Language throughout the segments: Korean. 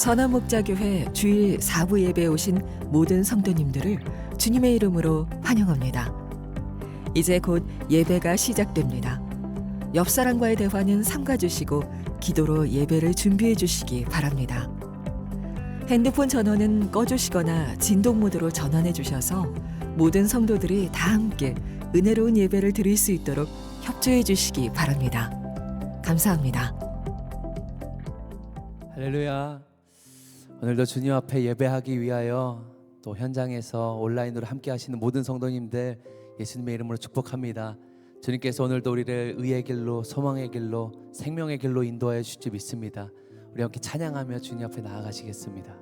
선한목자교회 주일 4부 예배에 오신 모든 성도님들을 주님의 이름으로 환영합니다. 이제 곧 예배가 시작됩니다. 옆 사람과의 대화는 삼가주시고 기도로 예배를 준비해 주시기 바랍니다. 핸드폰 전원은 꺼주시거나 진동 모드로 전환해 주셔서 모든 성도들이 다 함께 은혜로운 예배를 드릴 수 있도록 협조해 주시기 바랍니다. 감사합니다. 할렐루야. 오늘도 주님 앞에 예배하기 위하여 또 현장에서 온라인으로 함께 하시는 모든 성도님들 예수님의 이름으로 축복합니다. 주님께서 오늘도 우리를 의의 길로, 소망의 길로, 생명의 길로 인도하여 주실 줄 믿습니다. 우리 함께 찬양하며 주님 앞에 나아가시겠습니다.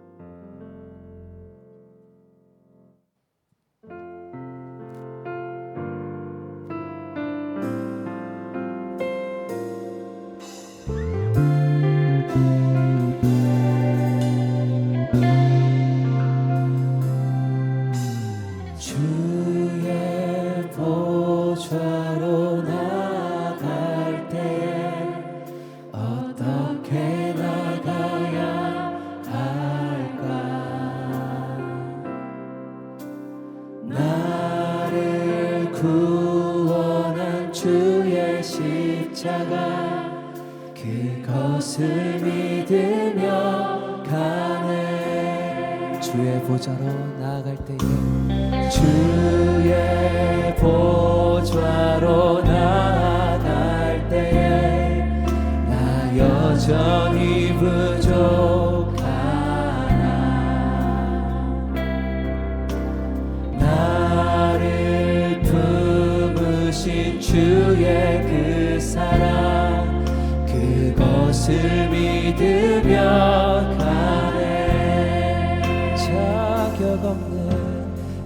구원한 주의 십자가 그것을 믿으며 가네. 주의 보좌로 나아갈 때에 주의 보좌로 나아갈 때에 나 여전히 부족하나. 나를 품으신 주의 그 사랑 그것을 믿으며 가네.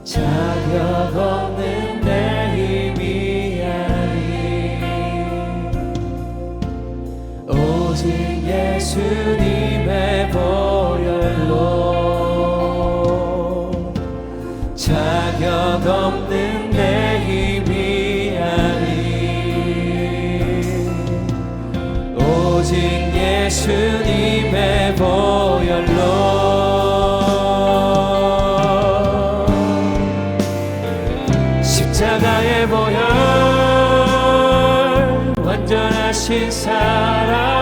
자격 없는 내 힘이 아닌 오직 예수님의 보혈로 자격 없는 내 힘이 아닌 오직 예수님의 보혈로 십자가의 보혈 완전하신 사랑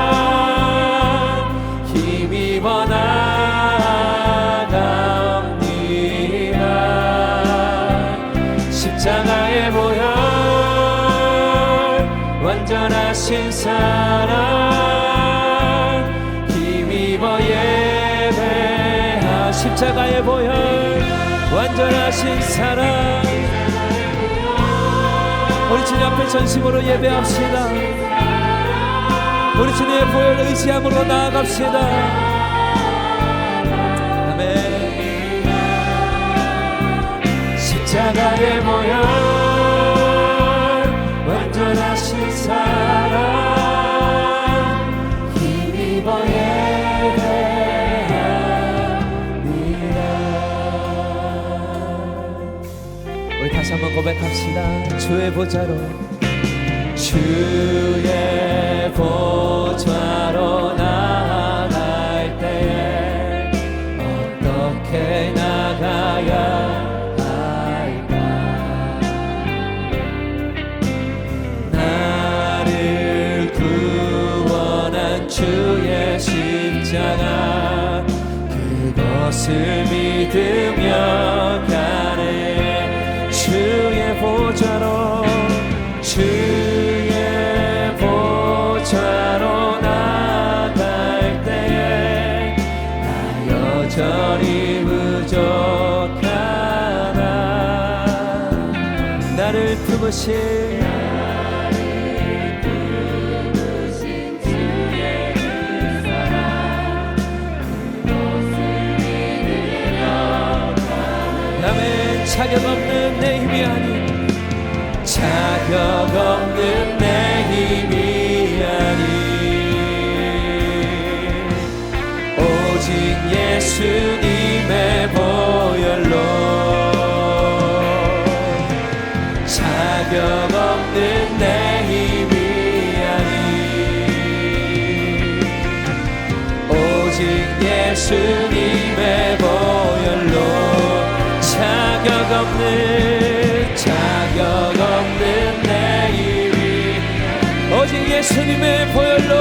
힘입어 나아갑니다. 십자가의 보혈 완전하신 사랑 힘입어 예배하. 십자가의 보혈 완전하신 사랑 우리 주님 앞에 전심으로 예배합시다. 우리 주님의 보혈을 의지함으로 나아갑시다. 아멘. 십자가의 보혈 완전하신 사랑 힘입어 예배합니다. 우리 다시 한번 고백합시다. 주의 보좌로 주의 보좌로 나아갈 때에 어떻게 나가야 할까. 나를 구원한 주의 십자가 그것을 믿으며 가네. 주의 보좌로 나아갈 때에 나 여전히 부족하나. 나를 품으신 주의 그 사랑 그것을 믿으며 가네. 아멘. 자격 없는 내 힘이 아닌 자격 없는 내 힘이 아닌 오직 예수님의 보혈로 자격 없는 내 힘이 아닌 오직 예수님의 예수님의 보혈로 자격 없는 내 힘이 오직 예수님의 보혈로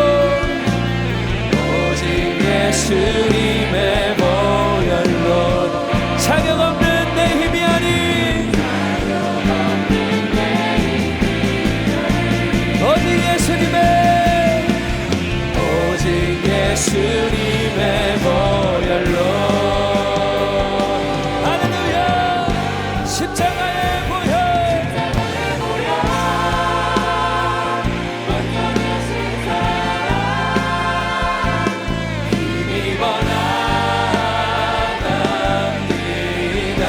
오직 예수님의 보혈로 자격 없는 내 힘이 아닌 오직 예수님의 보혈로 할렐루야 십자가의 보혈 힘입어 나갑니다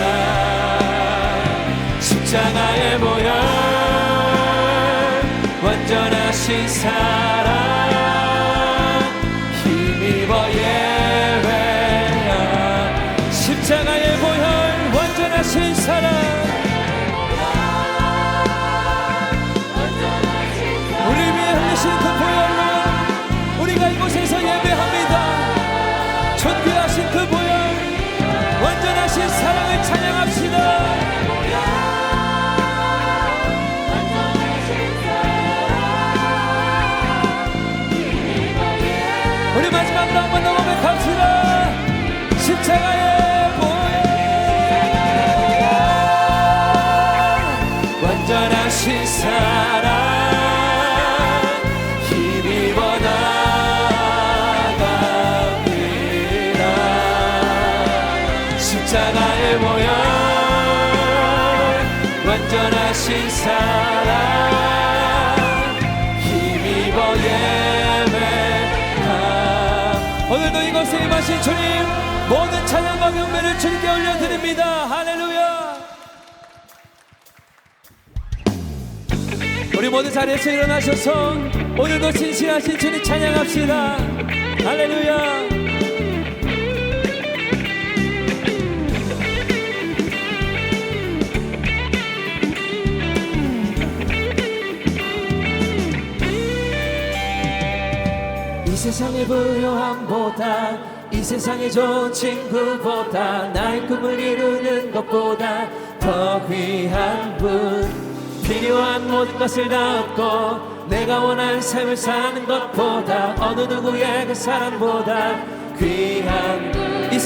십자가의 보혈 완전하신 사랑 힘입어 예배하 십자가의 보혈 완전하신 사랑 우리 위해 흘리신 그 보혈로 우리가 이곳에서 예배합니다 존귀하신 그 보혈 완전하신 사랑을 찬양합시다 우리 마지막으로 한번 더 고백합시다 십자가의 보혈 완전하신 사랑 힘입어 나갑니다 십자가의 보혈 완전하신 사랑 힘입어 오늘도 이곳에 임하신 주님 모든 찬양과 경배를 주님께 올려드립니다 할렐루야 우리 모두 자리에서 일어나셔서 오늘도 신실하신 주님 찬양합시다 할렐루야 이 세상의 부요함보다 이 세상의 좋은 친구보다 나의 꿈을 이루는 것보다 더 귀한 분 필요한 모든 것을 다 얻고 내가 원하는 삶을 사는 것보다 어느 누구의 그 사랑보다 귀한 분 이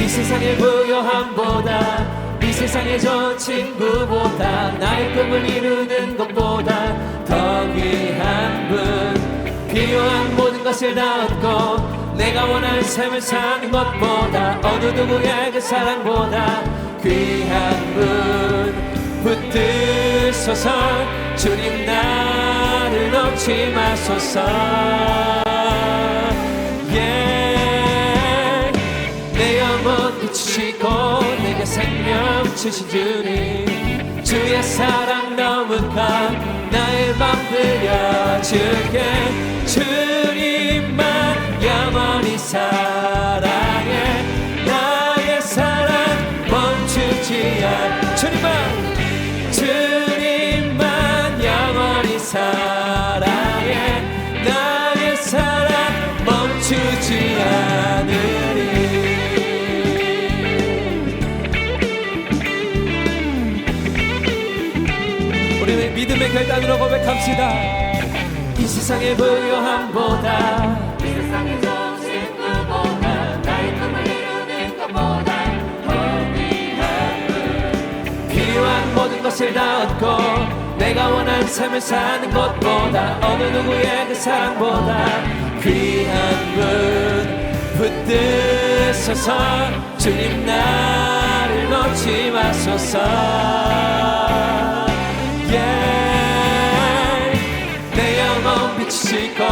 세상의 부요함보다 이 세상의 좋은 친구보다 나의 꿈을 이루는 것보다 더 귀한 분 필요한 모든 것을 다 얻고 내가 원하는 삶을 사는 것보다 어느 누구의 그 사랑보다 귀한 분 붙들소서 주님 나를 놓지 마소서 내 영혼 비추시고 내게 생명 주신 주님 주의 사랑 너무 커 나의 맘 들려줄게 주님만 영원히 사랑해 나의 사랑 멈추지 않 주님만 영원히 사랑해 나의 사랑 멈추지 않으리 우리는 믿음의 결단으로 고백합시다 이 세상의 부요함보다 이 세상의 좋은 친구보다 나의 꿈을 이루는 것보다 더 귀한 분 필요한 모든 것을 다 얻고 내가 원하는 삶을 사는 것보다 어느 누구의 그 사랑보다 귀한 분 붙들소서 주님 나를 놓지 마소서 내 영혼 비추시고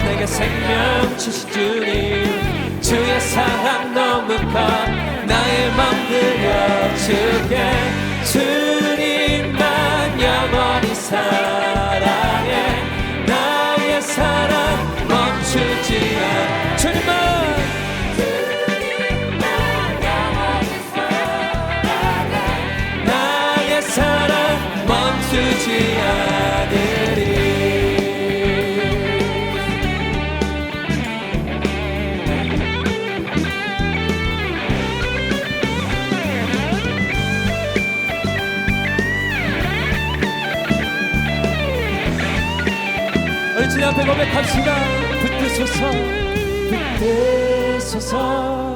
내게 생명 주신 주님 주의 사랑 너무 커 나의 맘 들려줄게 주님만 영원히 사랑해 나의 사랑 멈추지 않 주님만 영원히 사랑해 나의 사랑 멈추지 않으리 고백합시다. 붙드소서 붙드소서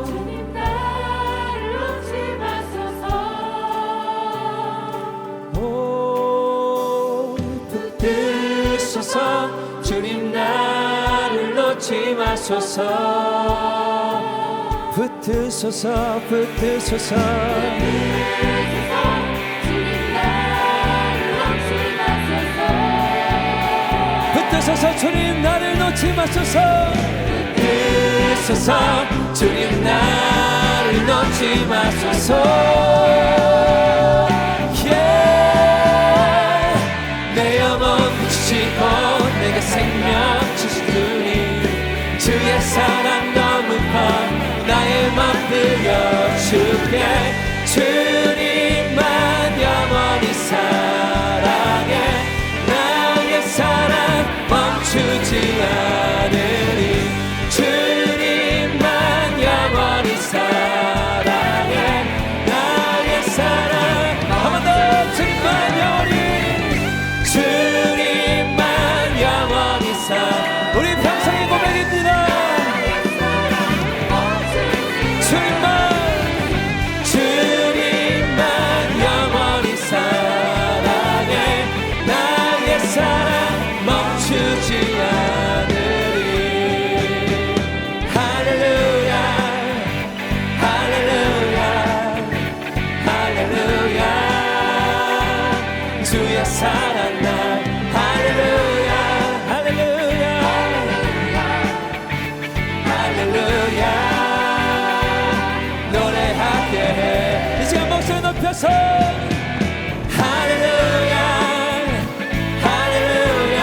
주님 나를 놓지 마소서. 오 붙드소서 주님 나를 놓지 마소서. 붙드소서 붙드소서 주님 나를 놓지 마소서. 붙드소서 주님 나를 놓지 마소서. 붙드소서 주님 나를 놓지 마소서. 내 영혼 주시고 내게 생명 주신 주님, 주의 사랑 너무 커 나의 맘 들려줄게. 주님만 영원히 사랑해. 나의 사랑 멈추지 않으리. 주님만 영원히 사랑해. 나의 사랑 한 번 더 주님만 영원히, 주님만 영원히 우리 평생의 고백입니다. 주님만 영원히 사랑해. 나의 사랑 멈추지 않으리. 할렐루야 할렐루야 할렐루야 주의 사랑 날 할렐루야 할렐루야 할렐루야 노래하게 해. 이 시간 목소리 높여서 할렐루야 할렐루야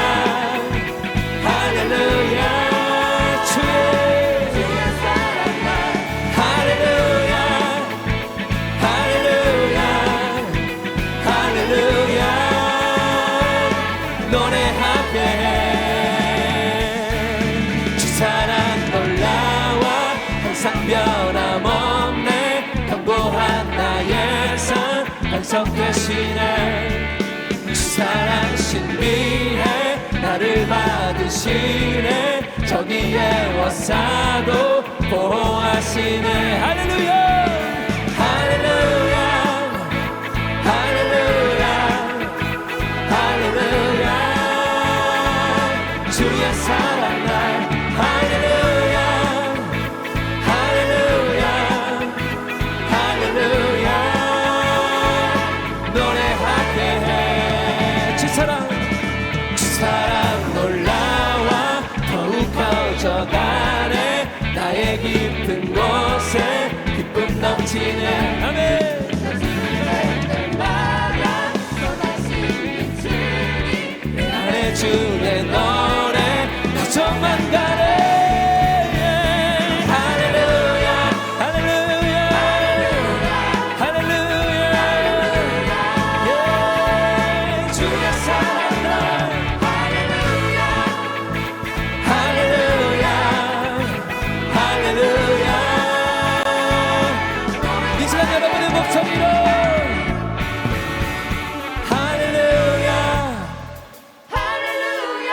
할렐루야 주의 사랑 날 할렐루야 할렐루야 할렐루야 노래하게 해. 주 사랑 놀라워 항상 변함없네. 견고한 나의 삶 반석되시네. 주 사랑 신비해 나를 받으시네. 저기에 워싸도 보호하시네. 할렐루야 할렐루야 할렐루야 할렐루야 주의 사랑 날 할렐루야 할렐루야 할렐루야 노래하게 해. 주 사랑 놀라워 더욱 커져가네. 나의 깊은 곳에 기쁨 넘치네. 아멘. 나의 주의 노래 가정만 가네. 할렐루야 할렐루야 할렐루야 예 주의 사랑 날 할렐루야 할렐루야 할렐루야. 이 시간 여러분의 목소리로 할렐루야 할렐루야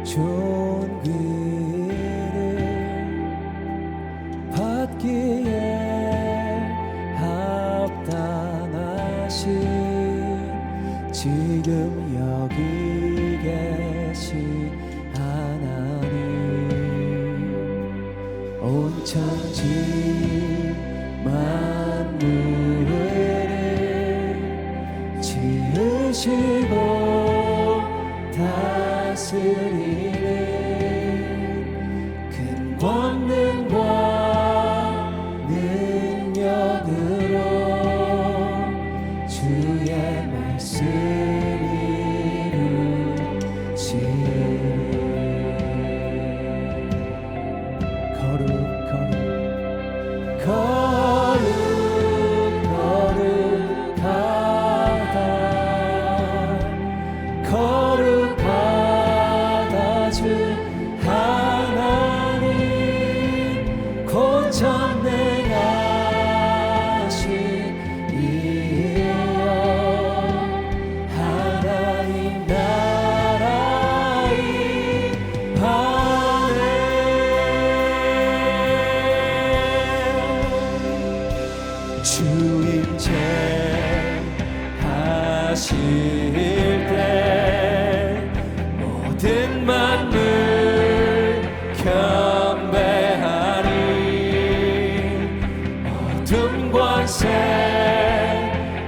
좋은 길을 받기에 합당하신 지금 여기 계신 하나님, 온 천지 만물을 지으시고 다스리는 큰 권능과 능력으로 주의 말씀을 이루시니 거룩하다 주 하나님, 곧 전능하신 이여 하나님 나라의 반에 주임제 하실 때 모든 만물 경배하리, 어둠 권세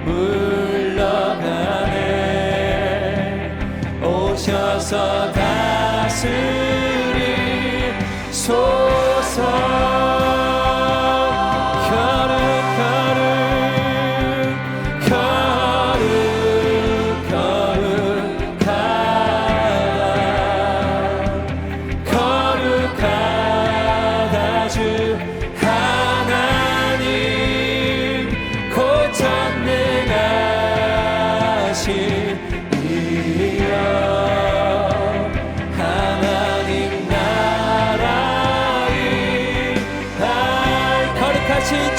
물러가네, 오셔서 다스리소서.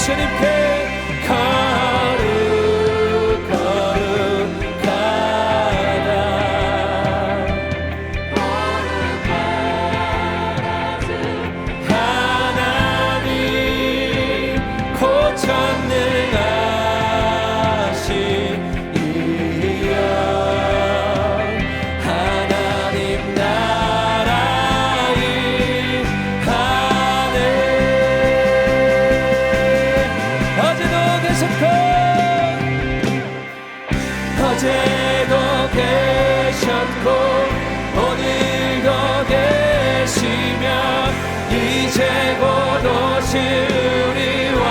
주님께 하나님 곧 전능하신 이여 하나님 나라의 하늘, 어제도 계셨고 오늘도 계시며 이제 곧 오시리와,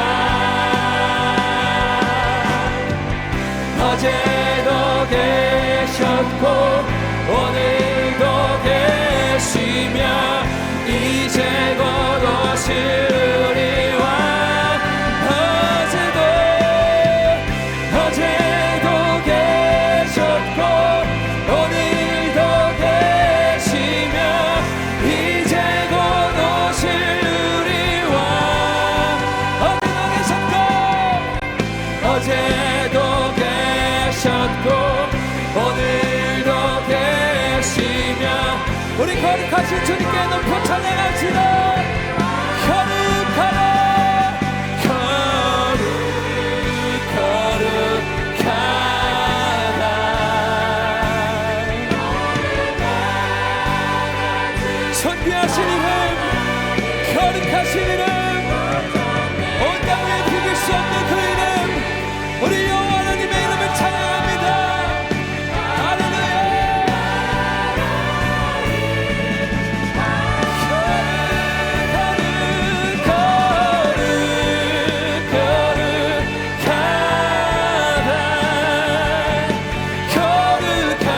어제도 계셨고 오늘도 계시며 이제 곧 오시리와, 어제도 계셨고 오늘도 계시며 이제 곧 오시리와, 어제도 계셨고 오늘도 계시며 우리 거룩하신 주님께 높여 찬양합시다. 거룩하다 선비하신 이름, 거룩하신 이름, 온 땅 위에 비길 수 없는 그 이름, 우리 여호와 하나님의 이름을 찬양합니다. 할렐루야.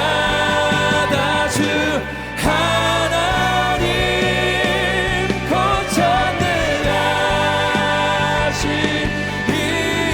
거룩하다 주 하나님, 곧 전능하신 이여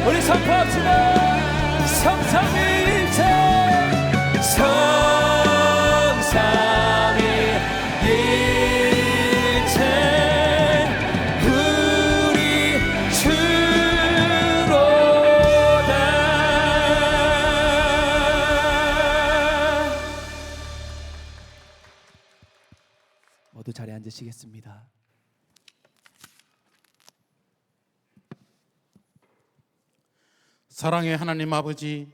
우리 선포합시다. 성삼위일체 성삼위일체 우리 주로다. 모두 자리에 앉으시겠습니다. 사랑의 하나님 아버지,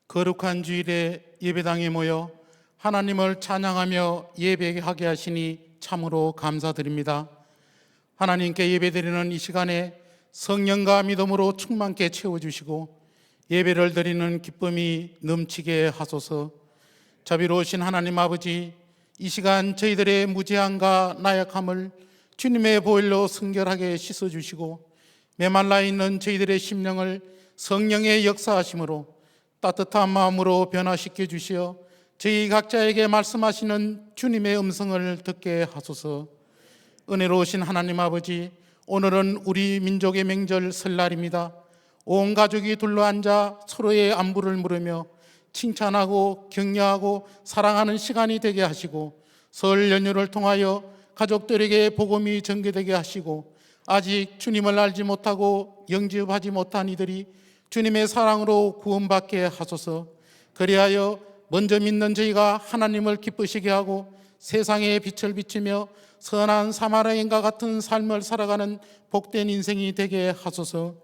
거룩한 주일에 예배당에 모여 하나님을 찬양하며 예배하게 하시니 참으로 감사드립니다. 하나님께 예배드리는 이 시간에 성령과 믿음으로 충만케 채워주시고 예배를 드리는 기쁨이 넘치게 하소서. 자비로우신 하나님 아버지, 이 시간 저희들의 무죄함과 나약함을 주님의 보혈로 성결하게 씻어주시고 메말라 있는 저희들의 심령을 성령의 역사하심으로 따뜻한 마음으로 변화시켜 주시어 저희 각자에게 말씀하시는 주님의 음성을 듣게 하소서. 은혜로우신 하나님 아버지, 오늘은 우리 민족의 명절 설날입니다. 온 가족이 둘러앉아 서로의 안부를 물으며 칭찬하고 격려하고 사랑하는 시간이 되게 하시고 설 연휴를 통하여 가족들에게 복음이 전개되게 하시고 아직 주님을 알지 못하고 영접하지 못한 이들이 주님의 사랑으로 구원받게 하소서. 그리하여 먼저 믿는 저희가 하나님을 기쁘시게 하고 세상에 빛을 비추며 선한 사마리아인과 같은 삶을 살아가는 복된 인생이 되게 하소서.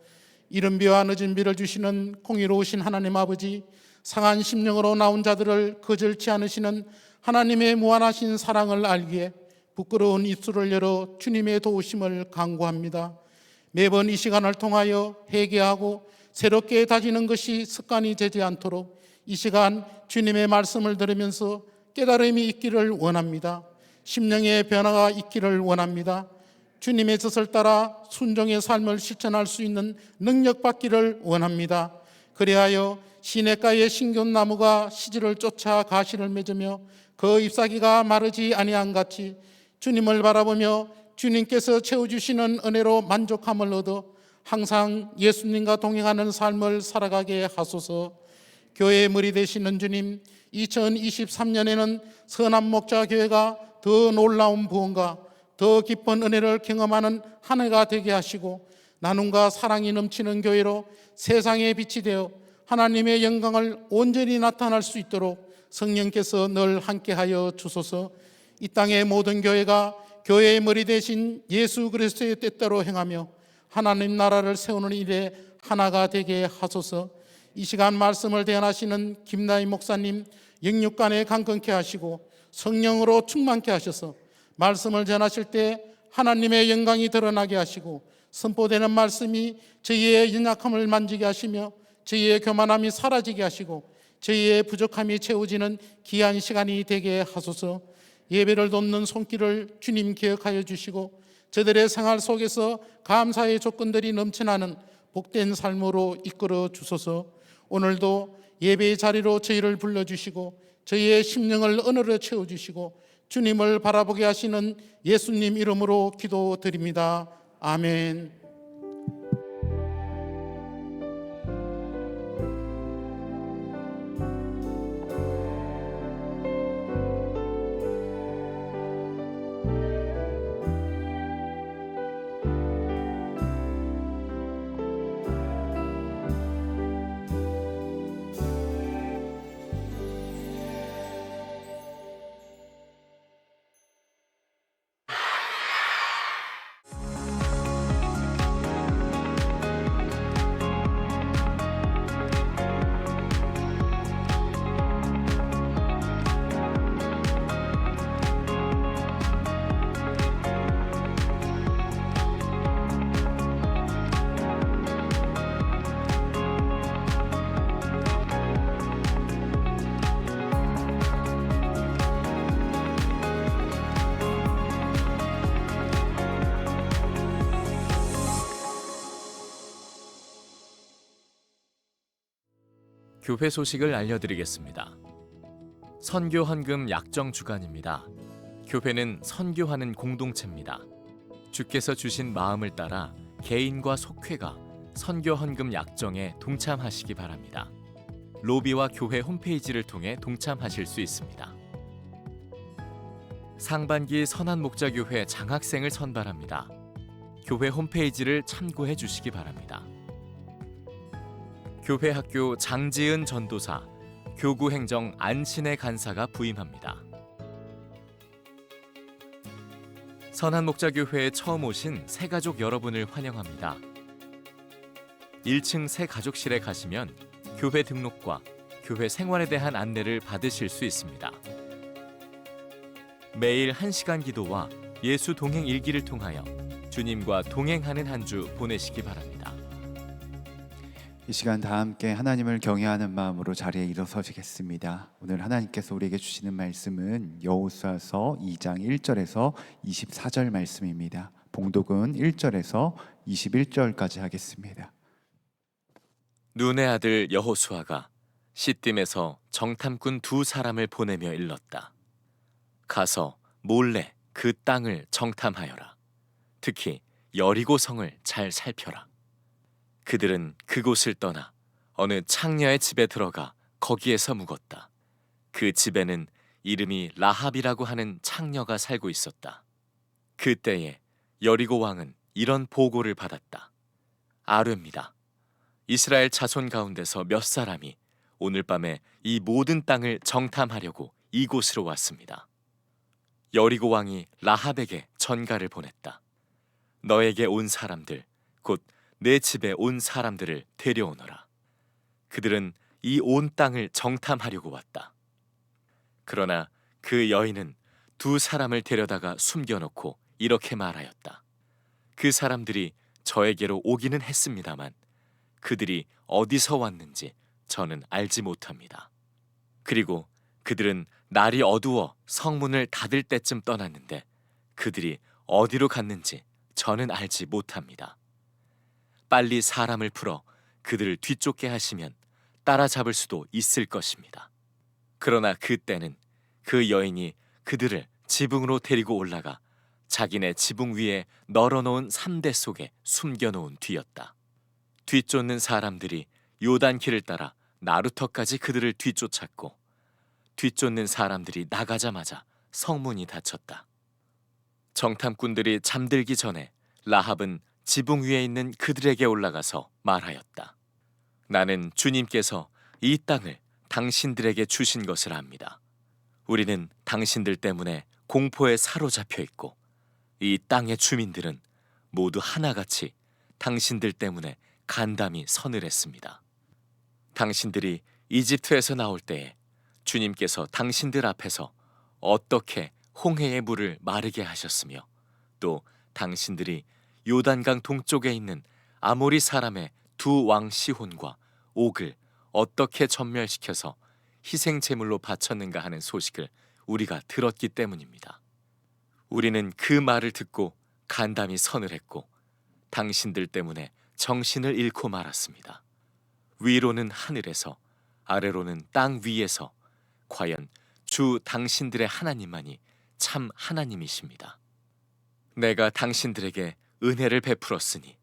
이른 비와 늦은 비를 주시는 공의로우신 하나님 아버지, 상한 심령으로 나온 자들을 거절치 않으시는 하나님의 무한하신 사랑을 알기에 부끄러운 입술을 열어 주님의 도우심을 간구합니다. 매번 이 시간을 통하여 회개하고 새롭게 다지는 것이 습관이 되지 않도록 이 시간 주님의 말씀을 들으면서 깨달음이 있기를 원합니다. 심령의 변화가 있기를 원합니다. 주님의 뜻을 따라 순종의 삶을 실천할 수 있는 능력 받기를 원합니다. 그리하여 시냇가의 신경나무가 시지를 쫓아 가시를 맺으며 그 잎사귀가 마르지 아니한 같이 주님을 바라보며 주님께서 채워주시는 은혜로 만족함을 얻어 항상 예수님과 동행하는 삶을 살아가게 하소서. 교회의 머리 되시는 주님, 2023년에는 선한목자교회가 더 놀라운 부흥과 더 깊은 은혜를 경험하는 한 해가 되게 하시고 나눔과 사랑이 넘치는 교회로 세상의 빛이 되어 하나님의 영광을 온전히 나타낼 수 있도록 성령께서 늘 함께하여 주소서. 이 땅의 모든 교회가 교회의 머리 대신 예수 그리스도의 뜻대로 행하며 하나님 나라를 세우는 일에 하나가 되게 하소서. 이 시간 말씀을 대언하시는 김나희 목사님 영육간에 강건케 하시고 성령으로 충만케 하셔서 말씀을 전하실 때 하나님의 영광이 드러나게 하시고 선포되는 말씀이 저희의 연약함을 만지게 하시며 저희의 교만함이 사라지게 하시고 저희의 부족함이 채워지는 귀한 시간이 되게 하소서. 예배를 돕는 손길을 주님 기억하여 주시고 저들의 생활 속에서 감사의 조건들이 넘쳐나는 복된 삶으로 이끌어 주소서. 오늘도 예배의 자리로 저희를 불러주시고 저희의 심령을 은혜로 채워주시고 주님을 바라보게 하시는 예수님 이름으로 기도드립니다. 아멘. 교회 소식을 알려드리겠습니다. 선교 헌금 약정 주간입니다. 교회는 선교하는 공동체입니다. 주께서 주신 마음을 따라 개인과 속회가 선교 헌금 약정에 동참하시기 바랍니다. 로비와 교회 홈페이지를 통해 동참하실 수 있습니다. 상반기 선한목자교회 장학생을 선발합니다. 교회 홈페이지를 참고해 주시기 바랍니다. 교회 학교 장지은 전도사, 교구행정 안신의 간사가 부임합니다. 선한목자교회에 처음 오신 새가족 여러분을 환영합니다. 1층 새가족실에 가시면 교회 등록과 교회 생활에 대한 안내를 받으실 수 있습니다. 매일 1시간 기도와 예수 동행 일기를 통하여 주님과 동행하는 한 주 보내시기 바랍니다. 이 시간 다 함께 하나님을 경외하는 마음으로 자리에 일어서시겠습니다. 오늘 하나님께서 우리에게 주시는 말씀은 여호수아서 2장 1절에서 24절 말씀입니다. 봉독은 1절에서 21절까지 하겠습니다. 눈의 아들 여호수아가 시딤에서 정탐꾼 2사람을 보내며 일렀다. 가서 몰래 그 땅을 정탐하여라. 특히 여리고 성을 잘 살펴라. 그들은 그곳을 떠나 어느 창녀의 집에 들어가 거기에서 묵었다. 그 집에는 이름이 라합이라고 하는 창녀가 살고 있었다. 그때에 여리고 왕은 이런 보고를 받았다. 아뢰입니다. 이스라엘 자손 가운데서 몇 사람이 오늘 밤에 이 모든 땅을 정탐하려고 이곳으로 왔습니다. 여리고 왕이 라합에게 전가를 보냈다. 너에게 온 사람들, 곧 내 집에 온 사람들을 데려오너라. 그들은 이 온 땅을 정탐하려고 왔다. 그러나 그 여인은 2사람을 데려다가 숨겨놓고 이렇게 말하였다. 그 사람들이 저에게로 오기는 했습니다만 그들이 어디서 왔는지 저는 알지 못합니다. 그리고 그들은 날이 어두워 성문을 닫을 때쯤 떠났는데 그들이 어디로 갔는지 저는 알지 못합니다. 빨리 사람을 풀어 그들을 뒤쫓게 하시면 따라잡을 수도 있을 것입니다. 그러나 그때는 그 여인이 그들을 지붕으로 데리고 올라가 자기네 지붕 위에 널어놓은 삼대 속에 숨겨놓은 뒤였다. 뒤쫓는 사람들이 요단길을 따라 나루터까지 그들을 뒤쫓았고 뒤쫓는 사람들이 나가자마자 성문이 닫혔다. 정탐꾼들이 잠들기 전에 라합은 지붕 위에 있는 그들에게 올라가서 말하였다. 나는 주님께서 이 땅을 당신들에게 주신 것을 압니다. 우리는 당신들 때문에 공포에 사로잡혀 있고 이 땅의 주민들은 모두 하나같이 당신들 때문에 간담이 서늘했습니다. 당신들이 이집트에서 나올 때에 주님께서 당신들 앞에서 어떻게 홍해의 물을 마르게 하셨으며 또 당신들이 요단강 동쪽에 있는 아모리 사람의 2 왕 시혼과 옥을 어떻게 전멸시켜서 희생 제물로 바쳤는가 하는 소식을 우리가 들었기 때문입니다. 우리는 그 말을 듣고 간담이 서늘했고 당신들 때문에 정신을 잃고 말았습니다. 위로는 하늘에서 아래로는 땅 위에서 과연 주 당신들의 하나님만이 참 하나님이십니다. 내가 당신들에게 은혜를 베풀었으니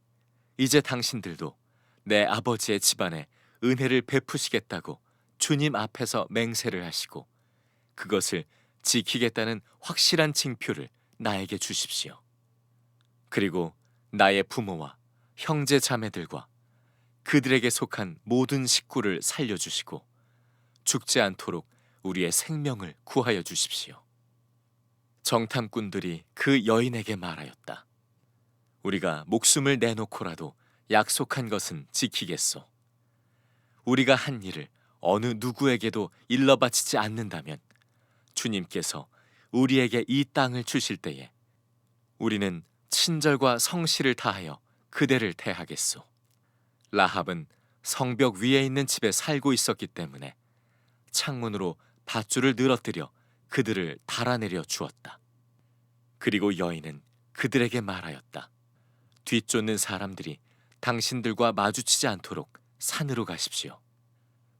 이제 당신들도 내 아버지의 집안에 은혜를 베푸시겠다고 주님 앞에서 맹세를 하시고 그것을 지키겠다는 확실한 징표를 나에게 주십시오. 그리고 나의 부모와 형제 자매들과 그들에게 속한 모든 식구를 살려주시고 죽지 않도록 우리의 생명을 구하여 주십시오. 정탐꾼들이 그 여인에게 말하였다. 우리가 목숨을 내놓고라도 약속한 것은 지키겠소. 우리가 한 일을 어느 누구에게도 일러 바치지 않는다면 주님께서 우리에게 이 땅을 주실 때에 우리는 친절과 성실을 다하여 그대를 대하겠소. 라합은 성벽 위에 있는 집에 살고 있었기 때문에 창문으로 밧줄을 늘어뜨려 그들을 달아내려 주었다. 그리고 여인은 그들에게 말하였다. 뒤쫓는 사람들이 당신들과 마주치지 않도록 산으로 가십시오.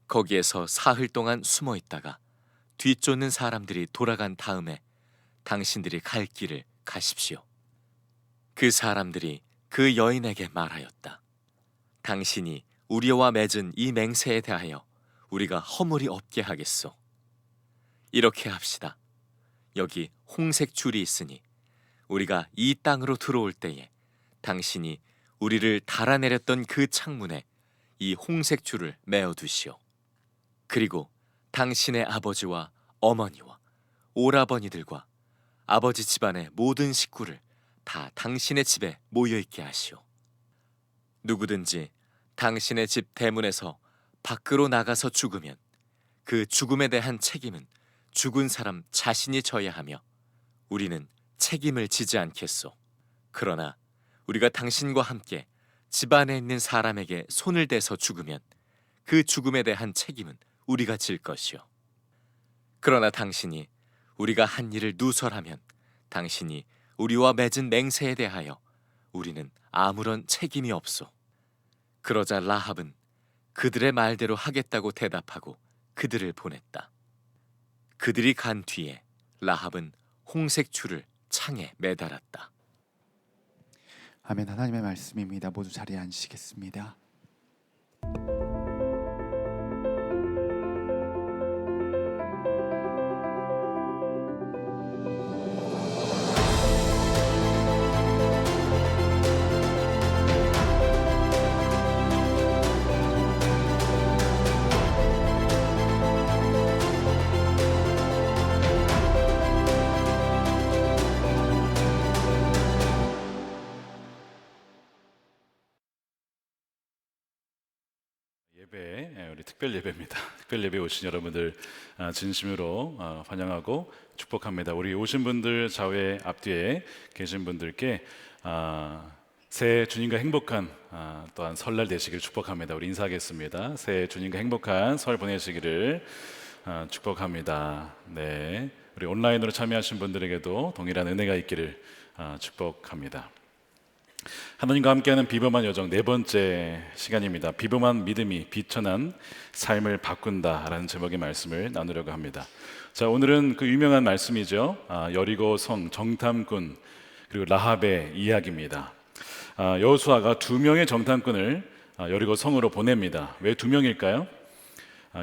거기에서 사흘 동안 숨어 있다가 뒤쫓는 사람들이 돌아간 다음에 당신들이 갈 길을 가십시오. 그 사람들이 그 여인에게 말하였다. 당신이 우리와 맺은 이 맹세에 대하여 우리가 허물이 없게 하겠소. 이렇게 합시다. 여기 홍색 줄이 있으니 우리가 이 땅으로 들어올 때에 당신이 우리를 달아내렸던 그 창문에 이 홍색 줄을 메어 두시오. 그리고 당신의 아버지와 어머니와 오라버니들과 아버지 집안의 모든 식구를 다 당신의 집에 모여있게 하시오. 누구든지 당신의 집 대문에서 밖으로 나가서 죽으면 그 죽음에 대한 책임은 죽은 사람 자신이 져야 하며 우리는 책임을 지지 않겠소. 그러나 우리가 당신과 함께 집안에 있는 사람에게 손을 대서 죽으면 그 죽음에 대한 책임은 우리가 질 것이요. 그러나 당신이 우리가 한 일을 누설하면 당신이 우리와 맺은 맹세에 대하여 우리는 아무런 책임이 없소. 그러자 라합은 그들의 말대로 하겠다고 대답하고 그들을 보냈다. 그들이 간 뒤에 라합은 홍색 줄을 창에 매달았다. 아멘. 하나님의 말씀입니다. 모두 자리에 앉으시겠습니다. 예배, 우리 특별 예배입니다. 특별 예배 오신 여러분들 진심으로 환영하고 축복합니다. 우리 오신 분들 좌우에 앞뒤에 계신 분들께 새해 주님과 행복한 또한 설날 되시기를 축복합니다. 우리 인사하겠습니다. 새해 주님과 행복한 설 보내시기를 축복합니다. 네, 우리 온라인으로 참여하신 분들에게도 동일한 은혜가 있기를 축복합니다. 하나님과 함께하는 비범한 여정 네 번째 시간입니다. 비범한 믿음이 비천한 삶을 바꾼다라는 제목의 말씀을 나누려고 합니다. 자, 오늘은 그 유명한 말씀이죠. 여리고 성 정탐꾼 그리고 라합의 이야기입니다. 여호수아가 2명의 정탐꾼을 여리고 성으로 보냅니다. 왜 2명일까요?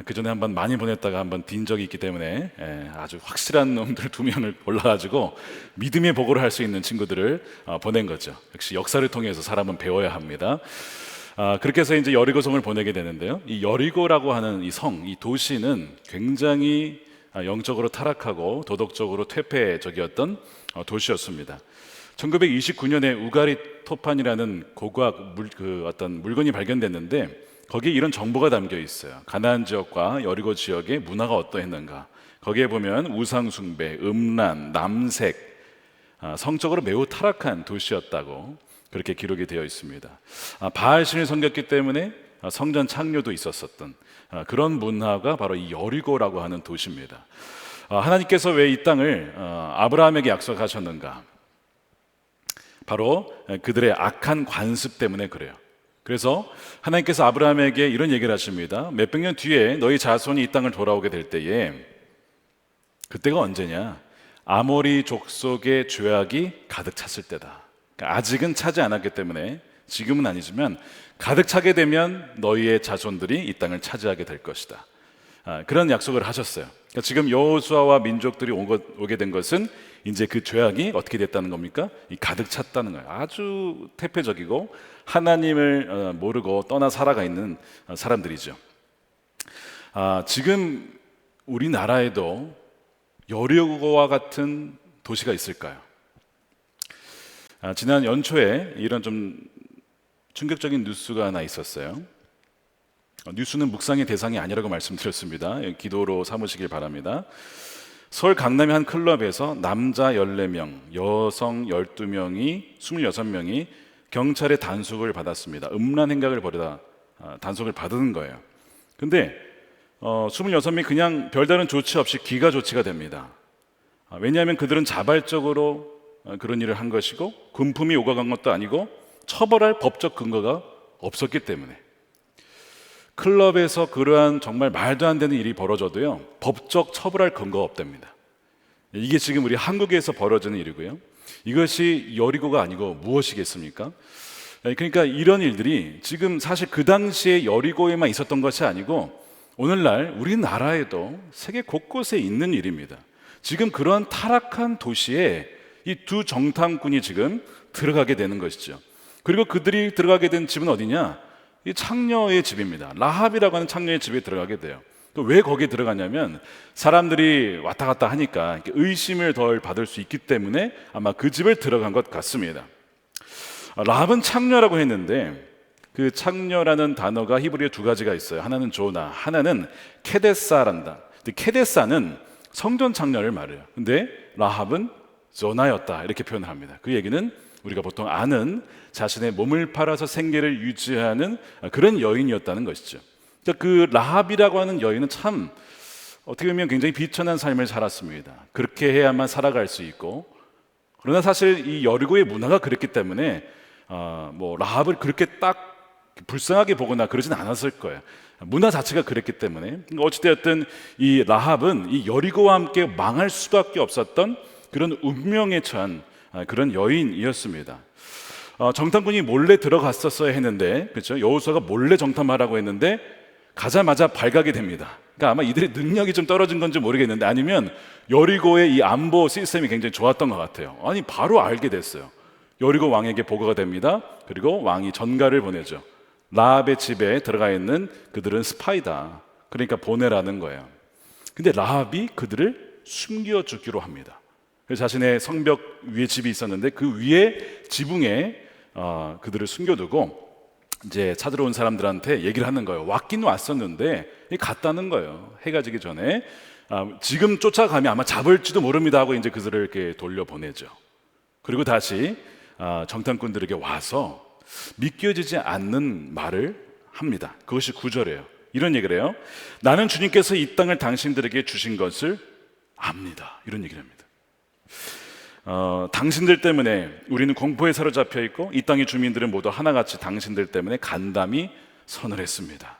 그 전에 한번 많이 보냈다가 한번 빈 적이 있기 때문에 아주 확실한 놈들 2명을 골라가지고 믿음의 보고를 할 수 있는 친구들을 보낸 거죠. 역시 역사를 통해서 사람은 배워야 합니다. 그렇게 해서 이제 여리고성을 보내게 되는데요. 이 여리고라고 하는 이 성, 이 도시는 굉장히 영적으로 타락하고 도덕적으로 퇴폐적이었던 도시였습니다. 1929년에 우가리 토판이라는 고고학 어떤 물건이 발견됐는데 거기에 이런 정보가 담겨 있어요. 가나안 지역과 여리고 지역의 문화가 어떠했는가. 거기에 보면 우상 숭배, 음란, 남색, 성적으로 매우 타락한 도시였다고 그렇게 기록이 되어 있습니다. 바알신을 섬겼기 때문에 성전 창녀도 있었었던 그런 문화가 바로 이 여리고라고 하는 도시입니다. 하나님께서 왜 이 땅을 아브라함에게 약속하셨는가? 바로 그들의 악한 관습 때문에 그래요. 그래서 하나님께서 아브라함에게 이런 얘기를 하십니다. 몇백 년 뒤에 너희 자손이 이 땅을 돌아오게 될 때에, 그때가 언제냐? 아모리 족속의 죄악이 가득 찼을 때다. 그러니까 아직은 차지 않았기 때문에, 지금은 아니지만 가득 차게 되면 너희의 자손들이 이 땅을 차지하게 될 것이다. 그런 약속을 하셨어요. 그러니까 지금 여호수아와 민족들이 오게 된 것은 이제 그 죄악이 어떻게 됐다는 겁니까? 가득 찼다는 거예요. 아주 퇴폐적이고 하나님을 모르고 떠나 살아가 있는 사람들이죠. 지금 우리나라에도 여리고와 같은 도시가 있을까요? 지난 연초에 이런 좀 충격적인 뉴스가 하나 있었어요. 뉴스는 묵상의 대상이 아니라고 말씀드렸습니다. 기도로 삼으시길 바랍니다. 서울 강남의 한 클럽에서 남자 14명, 여성 12명이 26명이 경찰의 단속을 받았습니다. 음란 행각을 벌이다 단속을 받은 거예요. 근데 26명이 그냥 별다른 조치 없이 귀가 조치가 됩니다. 왜냐하면 그들은 자발적으로 그런 일을 한 것이고 금품이 오가간 것도 아니고 처벌할 법적 근거가 없었기 때문에. 클럽에서 그러한 정말 말도 안 되는 일이 벌어져도요, 법적 처벌할 근거가 없답니다. 이게 지금 우리 한국에서 벌어지는 일이고요. 이것이 여리고가 아니고 무엇이겠습니까? 그러니까 이런 일들이 지금 사실 그 당시에 여리고에만 있었던 것이 아니고 오늘날 우리나라에도 세계 곳곳에 있는 일입니다. 지금 그런 타락한 도시에 이 두 정탐꾼이 지금 들어가게 되는 것이죠. 그리고 그들이 들어가게 된 집은 어디냐? 이 창녀의 집입니다. 라합이라고 하는 창녀의 집에 들어가게 돼요. 또 왜 거기에 들어가냐면 사람들이 왔다 갔다 하니까 의심을 덜 받을 수 있기 때문에 아마 그 집을 들어간 것 같습니다. 라합은 창녀라고 했는데 그 창녀라는 단어가 히브리어 두 가지가 있어요. 하나는 조나, 하나는 케데사란다. 근데 케데사는 성전 창녀를 말해요. 근데 라합은 조나였다 이렇게 표현을 합니다. 그 얘기는 우리가 보통 아는 자신의 몸을 팔아서 생계를 유지하는 그런 여인이었다는 것이죠. 그 라합이라고 하는 여인은 참 어떻게 보면 굉장히 비천한 삶을 살았습니다. 그렇게 해야만 살아갈 수 있고, 그러나 사실 이 여리고의 문화가 그랬기 때문에 뭐 라합을 그렇게 딱 불쌍하게 보거나 그러진 않았을 거예요. 문화 자체가 그랬기 때문에. 어찌되었든 이 라합은 이 여리고와 함께 망할 수밖에 없었던 그런 운명에 처한 그런 여인이었습니다. 정탐꾼이 몰래 들어갔었어야 했는데, 그렇죠? 여호수아가 몰래 정탐하라고 했는데 가자마자 발각이 됩니다. 그러니까 아마 이들의 능력이 좀 떨어진 건지 모르겠는데, 아니면 여리고의 이 안보 시스템이 굉장히 좋았던 것 같아요. 아니 바로 알게 됐어요. 여리고 왕에게 보고가 됩니다. 그리고 왕이 전가를 보내죠. 라합의 집에 들어가 있는 그들은 스파이다. 그러니까 보내라는 거예요. 근데 라합이 그들을 숨겨주기로 합니다. 그래서 자신의 성벽 위에 집이 있었는데 그 위에 지붕에 그들을 숨겨두고 이제 찾으러 온 사람들한테 얘기를 하는 거예요. 왔긴 왔었는데 갔다는 거예요. 해가 지기 전에. 지금 쫓아가면 아마 잡을지도 모릅니다 하고 이제 그들을 이렇게 돌려보내죠. 그리고 다시 정탐꾼들에게 와서 믿겨지지 않는 말을 합니다. 그것이 9절이에요. 이런 얘기를 해요. 나는 주님께서 이 땅을 당신들에게 주신 것을 압니다. 이런 얘기를 합니다. 당신들 때문에 우리는 공포에 사로잡혀 있고 이 땅의 주민들은 모두 하나같이 당신들 때문에 간담이 선을 했습니다.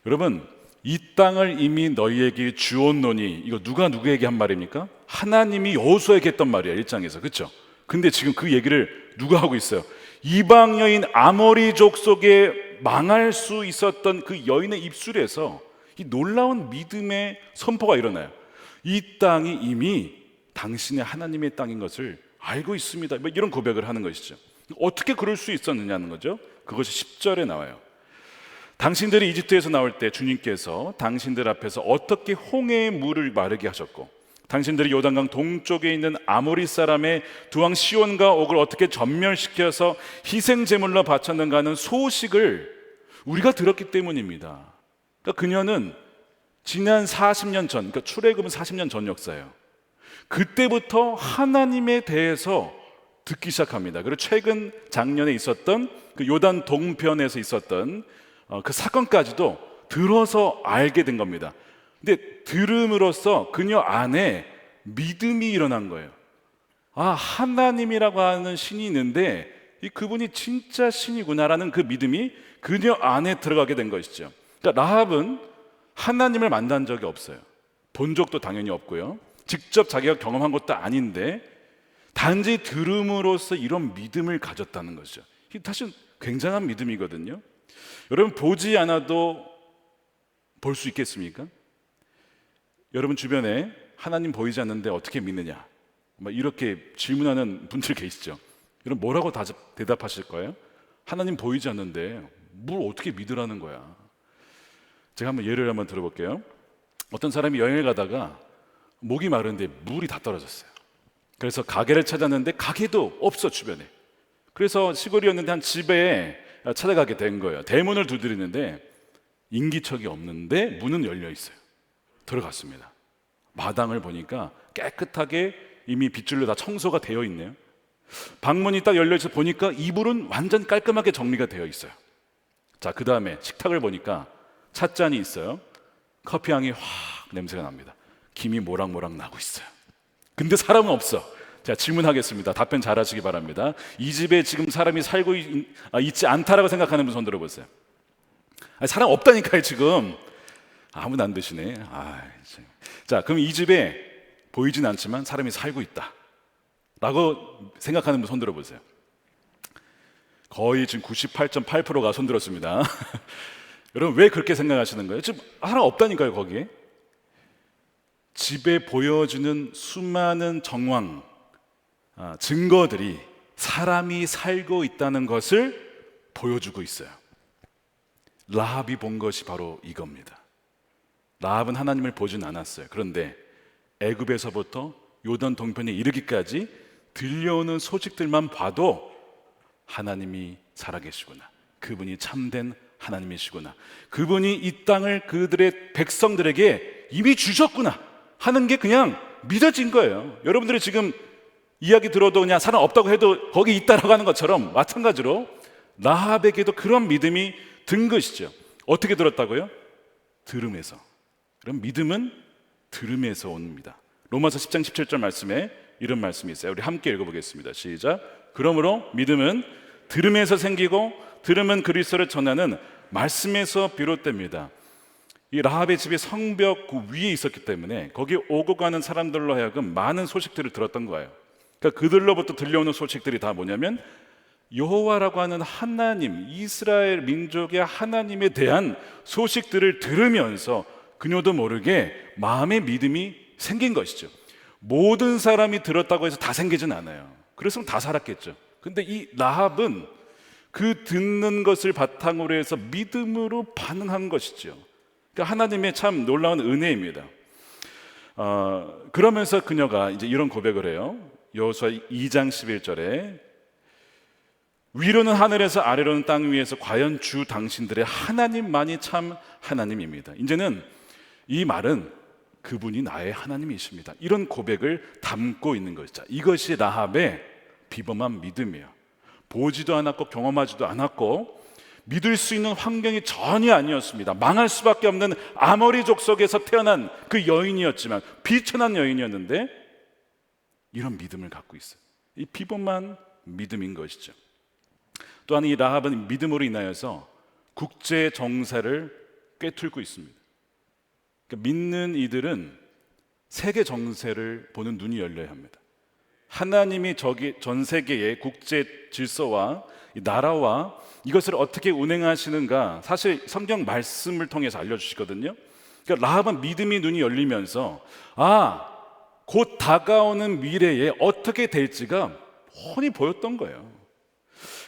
여러분, 이 땅을 이미 너희에게 주었노니, 이거 누가 누구에게 한 말입니까? 하나님이 여호수아에게 했던 말이에요. 1장에서. 그렇죠? 근데 지금 그 얘기를 누가 하고 있어요? 이방 여인 아모리족 속에 망할 수 있었던 그 여인의 입술에서 이 놀라운 믿음의 선포가 일어나요. 이 땅이 이미 당신의 하나님의 땅인 것을 알고 있습니다. 이런 고백을 하는 것이죠. 어떻게 그럴 수 있었느냐는 거죠. 그것이 10절에 나와요. 당신들이 이집트에서 나올 때 주님께서 당신들 앞에서 어떻게 홍해의 물을 마르게 하셨고, 당신들이 요단강 동쪽에 있는 아모리 사람의 두 왕 시온과 옥을 어떻게 전멸시켜서 희생 제물로 바쳤는가 하는 소식을 우리가 들었기 때문입니다. 그러니까 그녀는 지난 40년 전, 그러니까 출애굽은 40년 전 역사예요. 그때부터 하나님에 대해서 듣기 시작합니다. 그리고 최근 작년에 있었던 그 요단 동편에서 있었던 그 사건까지도 들어서 알게 된 겁니다. 근데 들음으로써 그녀 안에 믿음이 일어난 거예요. 하나님이라고 하는 신이 있는데 그분이 진짜 신이구나라는 그 믿음이 그녀 안에 들어가게 된 것이죠. 그러니까 라합은 하나님을 만난 적이 없어요. 본 적도 당연히 없고요. 직접 자기가 경험한 것도 아닌데 단지 들음으로써 이런 믿음을 가졌다는 것이죠. 이게 사실 굉장한 믿음이거든요. 여러분, 보지 않아도 볼 수 있겠습니까? 여러분 주변에 하나님 보이지 않는데 어떻게 믿느냐, 이렇게 질문하는 분들 계시죠. 여러분 뭐라고 대답하실 거예요? 하나님 보이지 않는데 뭘 어떻게 믿으라는 거야. 제가 예를 한번 들어볼게요. 어떤 사람이 여행을 가다가 목이 마른데 물이 다 떨어졌어요. 그래서 가게를 찾았는데 가게도 없어, 주변에. 그래서 시골이었는데 한 집에 찾아가게 된 거예요. 대문을 두드리는데 인기척이 없는데 문은 열려 있어요. 들어갔습니다. 마당을 보니까 깨끗하게 이미 빗줄로 다 청소가 되어 있네요. 방문이 딱 열려 있어 보니까 이불은 완전 깔끔하게 정리가 되어 있어요. 자, 그 다음에 식탁을 보니까 찻잔이 있어요. 커피 향이 확 냄새가 납니다. 김이 모락모락 나고 있어요. 근데 사람은 없어. 제가 질문하겠습니다. 답변 잘하시기 바랍니다. 이 집에 지금 사람이 살고 있지 않다라고 생각하는 분 손 들어보세요. 사람 없다니까요, 지금. 아무도 안 드시네. 자, 그럼 이 집에 보이진 않지만 사람이 살고 있다 라고 생각하는 분 손 들어보세요. 거의 지금 98.8%가 손들었습니다. 여러분 왜 그렇게 생각하시는 거예요? 지금 하나 없다니까요 거기에. 집에 보여주는 수많은 정황, 증거들이 사람이 살고 있다는 것을 보여주고 있어요. 라합이 본 것이 바로 이겁니다. 라합은 하나님을 보진 않았어요. 그런데 애굽에서부터 요단 동편에 이르기까지 들려오는 소식들만 봐도 하나님이 살아계시구나, 그분이 참된 하나님이시구나, 그분이 이 땅을 그들의 백성들에게 이미 주셨구나 하는 게 그냥 믿어진 거예요. 여러분들이 지금 이야기 들어도 그냥 사람 없다고 해도 거기 있다라고 하는 것처럼 마찬가지로 라합에게도 그런 믿음이 든 것이죠. 어떻게 들었다고요? 들음에서. 그럼 믿음은 들음에서 옵니다. 로마서 10장 17절 말씀에 이런 말씀이 있어요. 우리 함께 읽어보겠습니다. 시작. 그러므로 믿음은 들음에서 생기고 들음은 그리스도를 전하는 말씀에서 비롯됩니다. 이 라합의 집이 성벽 그 위에 있었기 때문에 거기 오고 가는 사람들로 하여금 많은 소식들을 들었던 거예요. 그러니까 그들로부터 들려오는 소식들이 다 뭐냐면 여호와라고 하는 하나님, 이스라엘 민족의 하나님에 대한 소식들을 들으면서 그녀도 모르게 마음의 믿음이 생긴 것이죠. 모든 사람이 들었다고 해서 다 생기진 않아요. 그랬으면 다 살았겠죠. 근데 이 라합은 그 듣는 것을 바탕으로 해서 믿음으로 반응한 것이죠. 그러니까 하나님의 참 놀라운 은혜입니다. 그러면서 그녀가 이제 이런 고백을 해요. 여호수아 2장 11절에 위로는 하늘에서 아래로는 땅 위에서 과연 주 당신들의 하나님만이 참 하나님입니다. 이제는 이 말은 그분이 나의 하나님이십니다. 이런 고백을 담고 있는 것이죠. 이것이 라합의 비범한 믿음이에요. 보지도 않았고 경험하지도 않았고 믿을 수 있는 환경이 전혀 아니었습니다. 망할 수밖에 없는 아모리족 속에서 태어난 그 여인이었지만, 비천한 여인이었는데 이런 믿음을 갖고 있어요. 이 비범한 믿음인 것이죠. 또한 이 라합은 믿음으로 인하여서 국제 정세를 꿰뚫고 있습니다. 그러니까 믿는 이들은 세계 정세를 보는 눈이 열려야 합니다. 하나님이 전 세계의 국제 질서와 이 나라와 이것을 어떻게 운행하시는가 사실 성경 말씀을 통해서 알려주시거든요. 그러니까 라합은 믿음이 눈이 열리면서 곧 다가오는 미래에 어떻게 될지가 훤히 보였던 거예요.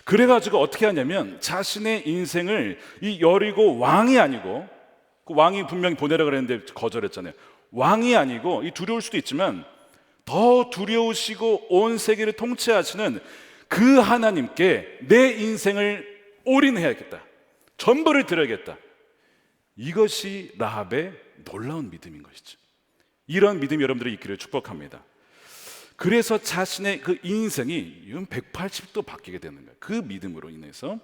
그래가지고 어떻게 하냐면 자신의 인생을 이 여리고 왕이 아니고, 그 왕이 분명히 보내라 그랬는데 거절했잖아요. 왕이 아니고, 이 두려울 수도 있지만 더 두려우시고 온 세계를 통치하시는 그 하나님께 내 인생을 올인해야겠다, 전부를 드려야겠다. 이것이 라합의 놀라운 믿음인 것이죠. 이런 믿음이 여러분들이 있기를 축복합니다. 그래서 자신의 그 인생이 180도 바뀌게 되는 거예요. 그 믿음으로 인해서.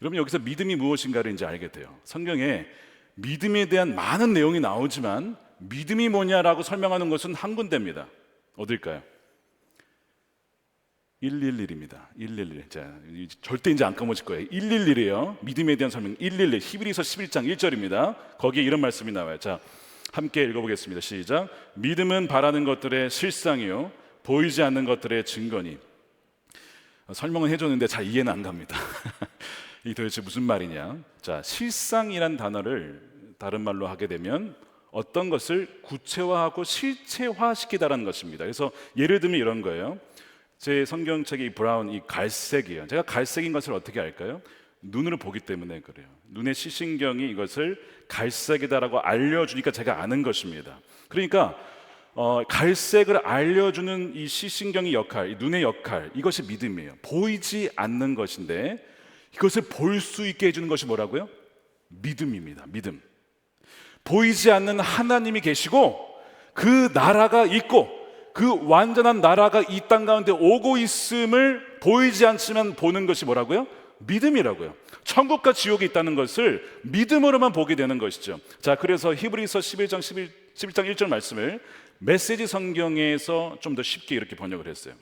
여러분 여기서 믿음이 무엇인가를 이제 알게 돼요. 성경에 믿음에 대한 많은 내용이 나오지만 믿음이 뭐냐라고 설명하는 것은 한 군데입니다. 어딜까요? 111입니다. 111. 자, 절대 이제 안 까먹을 거예요. 111이에요. 믿음에 대한 설명 111. 히브리서 11장 1절입니다. 거기에 이런 말씀이 나와요. 자, 함께 읽어보겠습니다. 시작. 믿음은 바라는 것들의 실상이요 보이지 않는 것들의 증거니. 설명은 해줬는데 잘 이해는 안 갑니다. 이 도대체 무슨 말이냐? 자, 실상이란 단어를 다른 말로 하게 되면 어떤 것을 구체화하고 실체화시키다라는 것입니다. 그래서 예를 들면 이런 거예요. 제 성경책이 이 브라운, 이 갈색이에요. 제가 갈색인 것을 어떻게 알까요? 눈으로 보기 때문에 그래요. 눈의 시신경이 이것을 갈색이다라고 알려주니까 제가 아는 것입니다. 그러니까 갈색을 알려주는 이 시신경의 역할, 이 눈의 역할, 이것이 믿음이에요. 보이지 않는 것인데 이것을 볼 수 있게 해주는 것이 뭐라고요? 믿음입니다. 믿음. 보이지 않는 하나님이 계시고 그 나라가 있고 그 완전한 나라가 이 땅 가운데 오고 있음을 보이지 않지만 보는 것이 뭐라고요? 믿음이라고요. 천국과 지옥이 있다는 것을 믿음으로만 보게 되는 것이죠. 자, 그래서 히브리서 11장 1절 말씀을 메시지 성경에서 좀 더 쉽게 이렇게 번역을 했어요.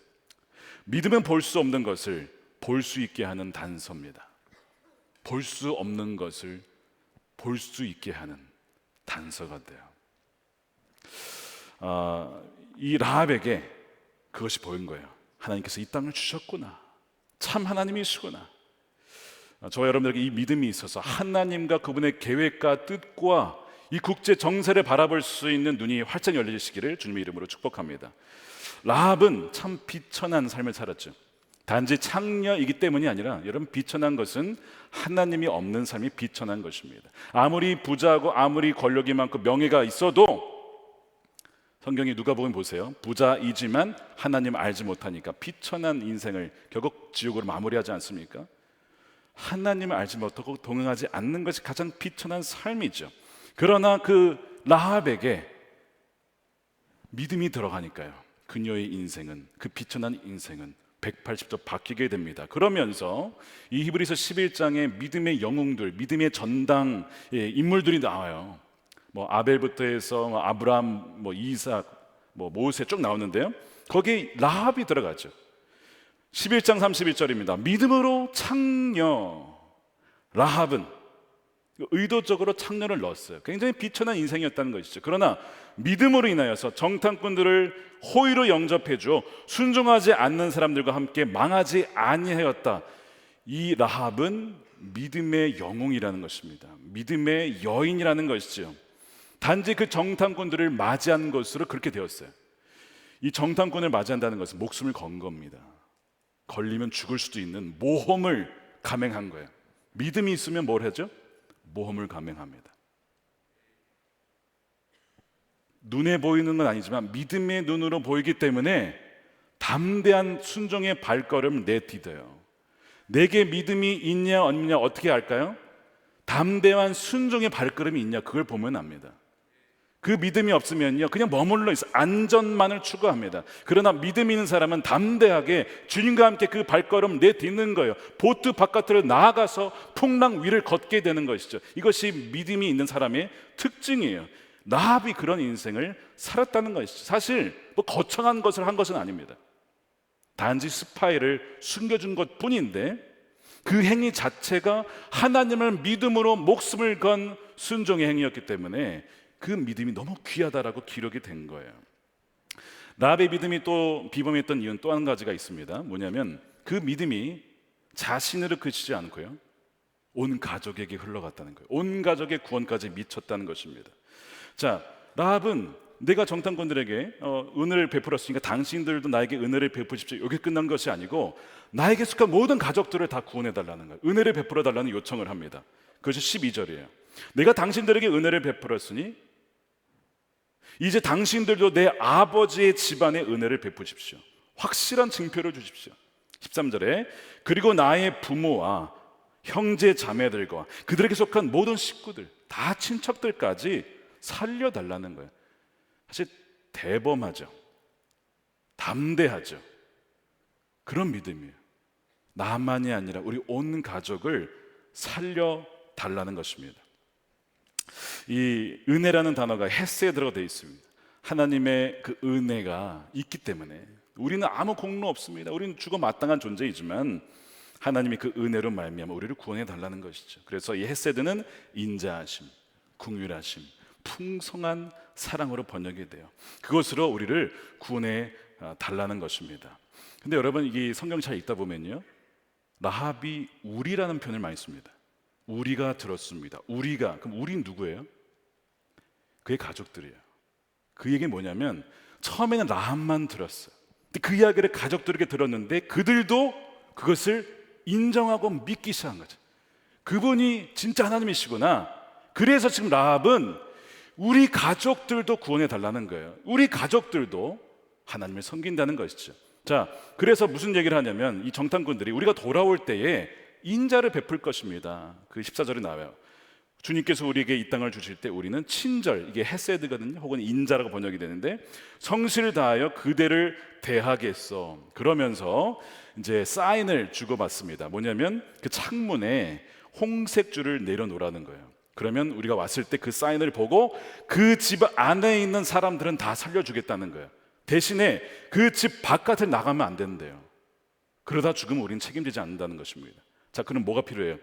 믿음은 볼 수 없는 것을 볼 수 있게 하는 단서입니다. 볼 수 없는 것을 볼 수 있게 하는 단서가 돼요. 이 라합에게 그것이 보인 거예요. 하나님께서 이 땅을 주셨구나. 참 하나님이시구나. 저와 여러분들에게 이 믿음이 있어서 하나님과 그분의 계획과 뜻과 이 국제 정세를 바라볼 수 있는 눈이 활짝 열리시기를 주님의 이름으로 축복합니다. 라합은 참 비천한 삶을 살았죠. 단지 창녀이기 때문이 아니라 여러분, 비천한 것은 하나님이 없는 삶이 비천한 것입니다. 아무리 부자고 아무리 권력이 많고 명예가 있어도 성경이 누가복음 보세요. 부자이지만 하나님 알지 못하니까 비천한 인생을 결국 지옥으로 마무리하지 않습니까? 하나님을 알지 못하고 동행하지 않는 것이 가장 비천한 삶이죠. 그러나 그 라합에게 믿음이 들어가니까요, 그녀의 인생은, 그 비천한 인생은 180도 바뀌게 됩니다. 그러면서 이 히브리서 11장에 믿음의 영웅들, 믿음의 전당 인물들이 나와요. 뭐 아벨부터 해서 뭐 아브라함, 뭐 이삭, 뭐 모세 쭉 나오는데요, 거기에 라합이 들어가죠. 11장 31절입니다. 믿음으로 창녀 라합은 의도적으로 창녀를 넣었어요. 굉장히 비천한 인생이었다는 것이죠. 그러나 믿음으로 인하여서 정탐꾼들을 호의로 영접해 주어 순종하지 않는 사람들과 함께 망하지 아니하였다. 이 라합은 믿음의 영웅이라는 것입니다. 믿음의 여인이라는 것이죠. 단지 그 정탐꾼들을 맞이한 것으로 그렇게 되었어요. 이 정탐꾼을 맞이한다는 것은 목숨을 건 겁니다. 걸리면 죽을 수도 있는 모험을 감행한 거예요. 믿음이 있으면 뭘 하죠? 모험을 감행합니다. 눈에 보이는 건 아니지만 믿음의 눈으로 보이기 때문에 담대한 순종의 발걸음을 내디뎌요. 내게 믿음이 있냐 없냐 어떻게 알까요? 담대한 순종의 발걸음이 있냐, 그걸 보면 압니다. 그 믿음이 없으면요, 그냥 머물러 있어 안전만을 추구합니다. 그러나 믿음 있는 사람은 담대하게 주님과 함께 그 발걸음 내딛는 거예요. 보트 바깥으로 나아가서 풍랑 위를 걷게 되는 것이죠. 이것이 믿음이 있는 사람의 특징이에요. 라합이 그런 인생을 살았다는 것이죠. 사실 뭐 거창한 것을 한 것은 아닙니다. 단지 스파이를 숨겨준 것 뿐인데 그 행위 자체가 하나님을 믿음으로 목숨을 건 순종의 행위였기 때문에 그 믿음이 너무 귀하다라고 기록이 된 거예요. 라합의 믿음이 또 비범했던 이유는 또 한 가지가 있습니다. 뭐냐면 그 믿음이 자신으로 그치지 않고요, 온 가족에게 흘러갔다는 거예요. 온 가족의 구원까지 미쳤다는 것입니다. 자, 라합은 내가 정탐꾼들에게 은혜를 베풀었으니까 당신들도 나에게 은혜를 베푸십시오, 여기 끝난 것이 아니고 나에게 속한 모든 가족들을 다 구원해달라는 거예요. 은혜를 베풀어달라는 요청을 합니다. 그것이 12절이에요. 내가 당신들에게 은혜를 베풀었으니 이제 당신들도 내 아버지의 집안에 은혜를 베푸십시오. 확실한 증표를 주십시오. 13절에 그리고 나의 부모와 형제 자매들과 그들에게 속한 모든 식구들, 다 친척들까지 살려달라는 거예요. 사실 대범하죠. 담대하죠. 그런 믿음이에요. 나만이 아니라 우리 온 가족을 살려달라는 것입니다. 이 은혜라는 단어가 헤세드라고 되어 있습니다. 하나님의 그 은혜가 있기 때문에 우리는 아무 공로 없습니다. 우리는 죽어 마땅한 존재이지만 하나님이 그 은혜로 말미암아 우리를 구원해 달라는 것이죠. 그래서 이 헤세드는 인자하심, 긍휼하심, 풍성한 사랑으로 번역이 돼요. 그것으로 우리를 구원해 달라는 것입니다. 근데 여러분, 이 성경 잘 읽다 보면요, 라합이 우리라는 표현을 많이 씁니다. 우리가 들었습니다. 우리가, 그럼 우린 누구예요? 그의 가족들이에요. 그 얘기는 뭐냐면 처음에는 라합만 들었어요. 근데 그 이야기를 가족들에게 들었는데 그들도 그것을 인정하고 믿기 시작한 거죠. 그분이 진짜 하나님이시구나. 그래서 지금 라합은 우리 가족들도 구원해 달라는 거예요. 우리 가족들도 하나님을 섬긴다는 것이죠. 자, 그래서 무슨 얘기를 하냐면 이 정탐꾼들이 우리가 돌아올 때에 인자를 베풀 것입니다. 그 14절에 나와요. 주님께서 우리에게 이 땅을 주실 때 우리는 친절, 이게 헤세드거든요. 혹은 인자라고 번역이 되는데 성실을 다하여 그대를 대하겠어. 그러면서 이제 사인을 주고받습니다. 뭐냐면 그 창문에 홍색 줄을 내려놓으라는 거예요. 그러면 우리가 왔을 때 그 사인을 보고 그 집 안에 있는 사람들은 다 살려주겠다는 거예요. 대신에 그 집 바깥에 나가면 안 된대요. 그러다 죽으면 우리는 책임지지 않는다는 것입니다. 자, 그럼 뭐가 필요해요?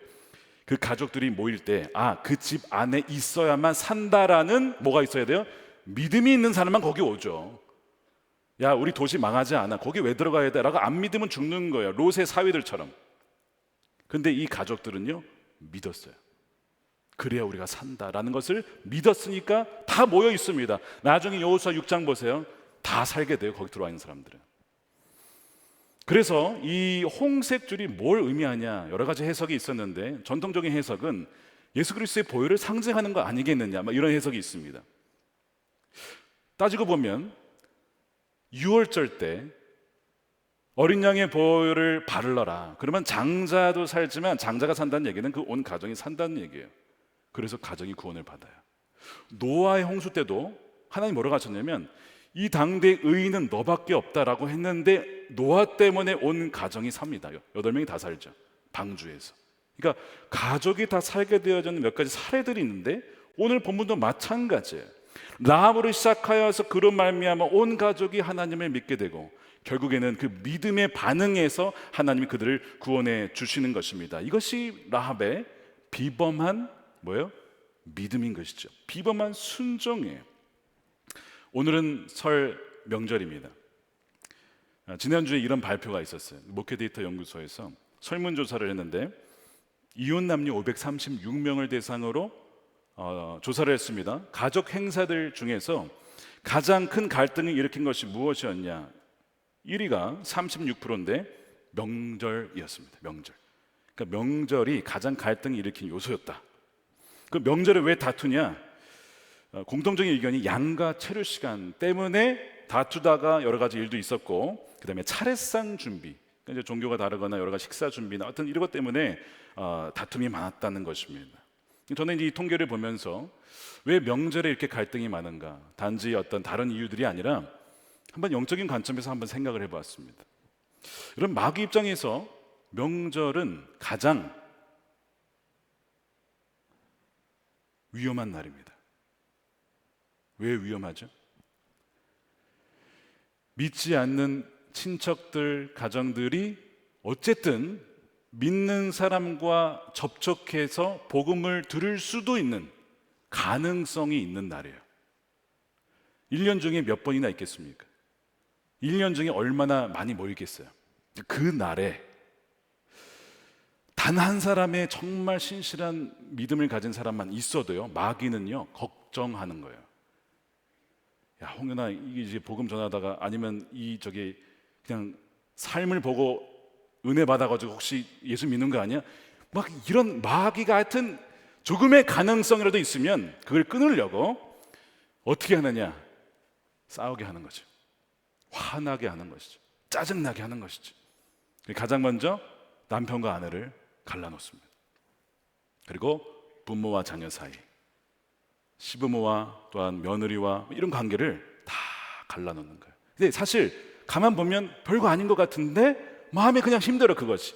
그 가족들이 모일 때 그 집 안에 있어야만 산다라는 뭐가 있어야 돼요? 믿음이 있는 사람만 거기 오죠. 야, 우리 도시 망하지 않아, 거기 왜 들어가야 돼? 라고 안 믿으면 죽는 거예요. 롯의 사위들처럼. 근데 이 가족들은요 믿었어요. 그래야 우리가 산다라는 것을 믿었으니까 다 모여 있습니다. 나중에 여호수아 6장 보세요. 다 살게 돼요. 거기 들어와 있는 사람들은. 그래서 이 홍색줄이 뭘 의미하냐 여러 가지 해석이 있었는데 전통적인 해석은 예수 그리스도의 보혈을 상징하는 거 아니겠느냐 이런 해석이 있습니다. 따지고 보면 유월절 때 어린 양의 보혈을 바르러라. 그러면 장자도 살지만 장자가 산다는 얘기는 그 온 가정이 산다는 얘기예요. 그래서 가정이 구원을 받아요. 노아의 홍수 때도 하나님 뭐라고 하셨냐면 이 당대의 의인은 너밖에 없다라고 했는데 노아 때문에 온 가정이 삽니다. 8명이 다 살죠. 방주에서. 그러니까 가족이 다 살게 되어지는 몇 가지 사례들이 있는데 오늘 본문도 마찬가지예요. 라합으로 시작하여서 그로 말미암아 온 가족이 하나님을 믿게 되고 결국에는 그 믿음의 반응에서 하나님이 그들을 구원해 주시는 것입니다. 이것이 라합의 비범한 뭐예요? 믿음인 것이죠. 비범한 순종이에요. 오늘은 설 명절입니다. 지난주에 이런 발표가 있었어요. 목회 데이터 연구소에서 설문조사를 했는데 이혼 남녀 536명을 대상으로 조사를 했습니다. 가족 행사들 중에서 가장 큰 갈등을 일으킨 것이 무엇이었냐? 1위가 36%인데 명절이었습니다. 명절. 그러니까 명절이 가장 갈등을 일으킨 요소였다. 그 명절에 왜 다투냐? 공통적인 의견이 양가 체류 시간 때문에 다투다가 여러 가지 일도 있었고, 그 다음에 차례상 준비, 그러니까 이제 종교가 다르거나 여러 가지 식사 준비나 어떤 이런 것 때문에 다툼이 많았다는 것입니다. 저는 이 통계를 보면서 왜 명절에 이렇게 갈등이 많은가? 단지 어떤 다른 이유들이 아니라 한번 영적인 관점에서 한번 생각을 해보았습니다. 여러분, 마귀 입장에서 명절은 가장 위험한 날입니다. 왜 위험하죠? 믿지 않는 친척들, 가정들이 어쨌든 믿는 사람과 접촉해서 복음을 들을 수도 있는 가능성이 있는 날이에요. 1년 중에 몇 번이나 있겠습니까? 1년 중에 얼마나 많이 모이겠어요? 그 날에 단 한 사람의 정말 신실한 믿음을 가진 사람만 있어도요, 마귀는요 걱정하는 거예요. 야, 홍윤아, 이게 이제 복음 전하다가 아니면 그냥 삶을 보고 은혜 받아가지고 혹시 예수 믿는 거 아니야? 막 이런 마귀가 하여튼 조금의 가능성이라도 있으면 그걸 끊으려고 어떻게 하느냐? 싸우게 하는 거죠. 화나게 하는 것이죠. 짜증나게 하는 것이죠. 가장 먼저 남편과 아내를 갈라놓습니다. 그리고 부모와 자녀 사이, 시부모와 또한 며느리와 이런 관계를 다 갈라놓는 거예요. 근데 사실 가만 보면 별거 아닌 것 같은데 마음이 그냥 힘들어, 그것이.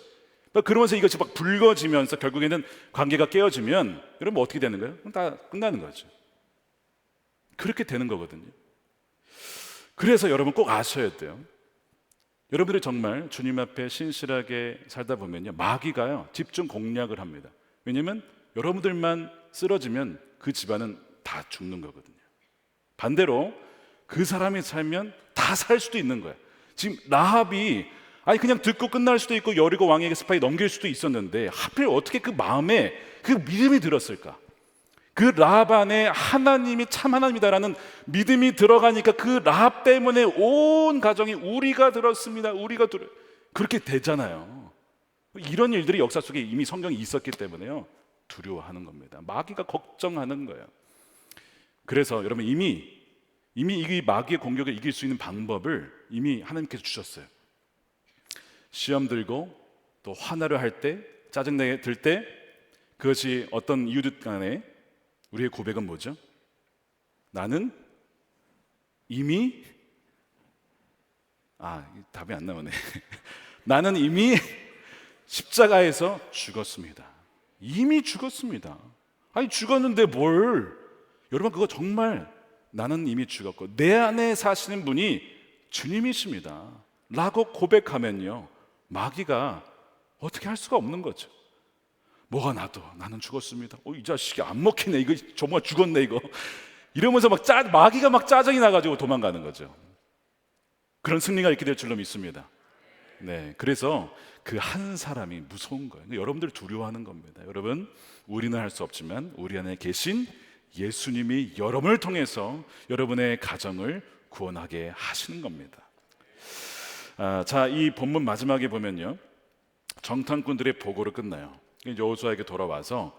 그러면서 이것이 막 붉어지면서 결국에는 관계가 깨어지면 여러분 어떻게 되는 거예요? 다 끝나는 거죠. 그렇게 되는 거거든요. 그래서 여러분 꼭 아셔야 돼요. 여러분들이 정말 주님 앞에 신실하게 살다 보면요, 마귀가요 집중 공략을 합니다. 왜냐하면 여러분들만 쓰러지면 그 집안은 다 죽는 거거든요. 반대로 그 사람이 살면 다 살 수도 있는 거예요. 지금 라합이 그냥 듣고 끝날 수도 있고 여리고 왕에게 스파이 넘길 수도 있었는데 하필 어떻게 그 마음에 그 믿음이 들었을까? 그 라합 안에 하나님이 참 하나님이다라는 믿음이 들어가니까 그 라합 때문에 온 가정이 우리가 들었습니다. 그렇게 되잖아요. 이런 일들이 역사 속에 이미 성경에 있었기 때문에요, 두려워하는 겁니다. 마귀가 걱정하는 거예요. 그래서 여러분 이미 이 마귀의 공격을 이길 수 있는 방법을 이미 하나님께서 주셨어요. 시험 들고 또 화나려 할 때, 짜증내게 들 때, 그것이 어떤 이유든 간에 우리의 고백은 뭐죠? 나는 이미 답이 안 나오네. 나는 이미 십자가에서 죽었습니다. 이미 죽었습니다. 죽었는데 뭘? 여러분, 그거 정말 나는 이미 죽었고 내 안에 사시는 분이 주님이십니다 라고 고백하면요, 마귀가 어떻게 할 수가 없는 거죠. 뭐가 나도 나는 죽었습니다. 이 자식이 안 먹히네. 이거 정말 죽었네 이거. 이러면서 마귀가 막 짜증이 나가지고 도망가는 거죠. 그런 승리가 있게 될 줄로 믿습니다. 네, 그래서 그 한 사람이 무서운 거예요. 여러분들 두려워하는 겁니다. 여러분, 우리는 할 수 없지만 우리 안에 계신 예수님이 여러분을 통해서 여러분의 가정을 구원하게 하시는 겁니다. 자, 이 본문 마지막에 보면요, 정탐꾼들의 보고를 끝나요. 여호수아에게 돌아와서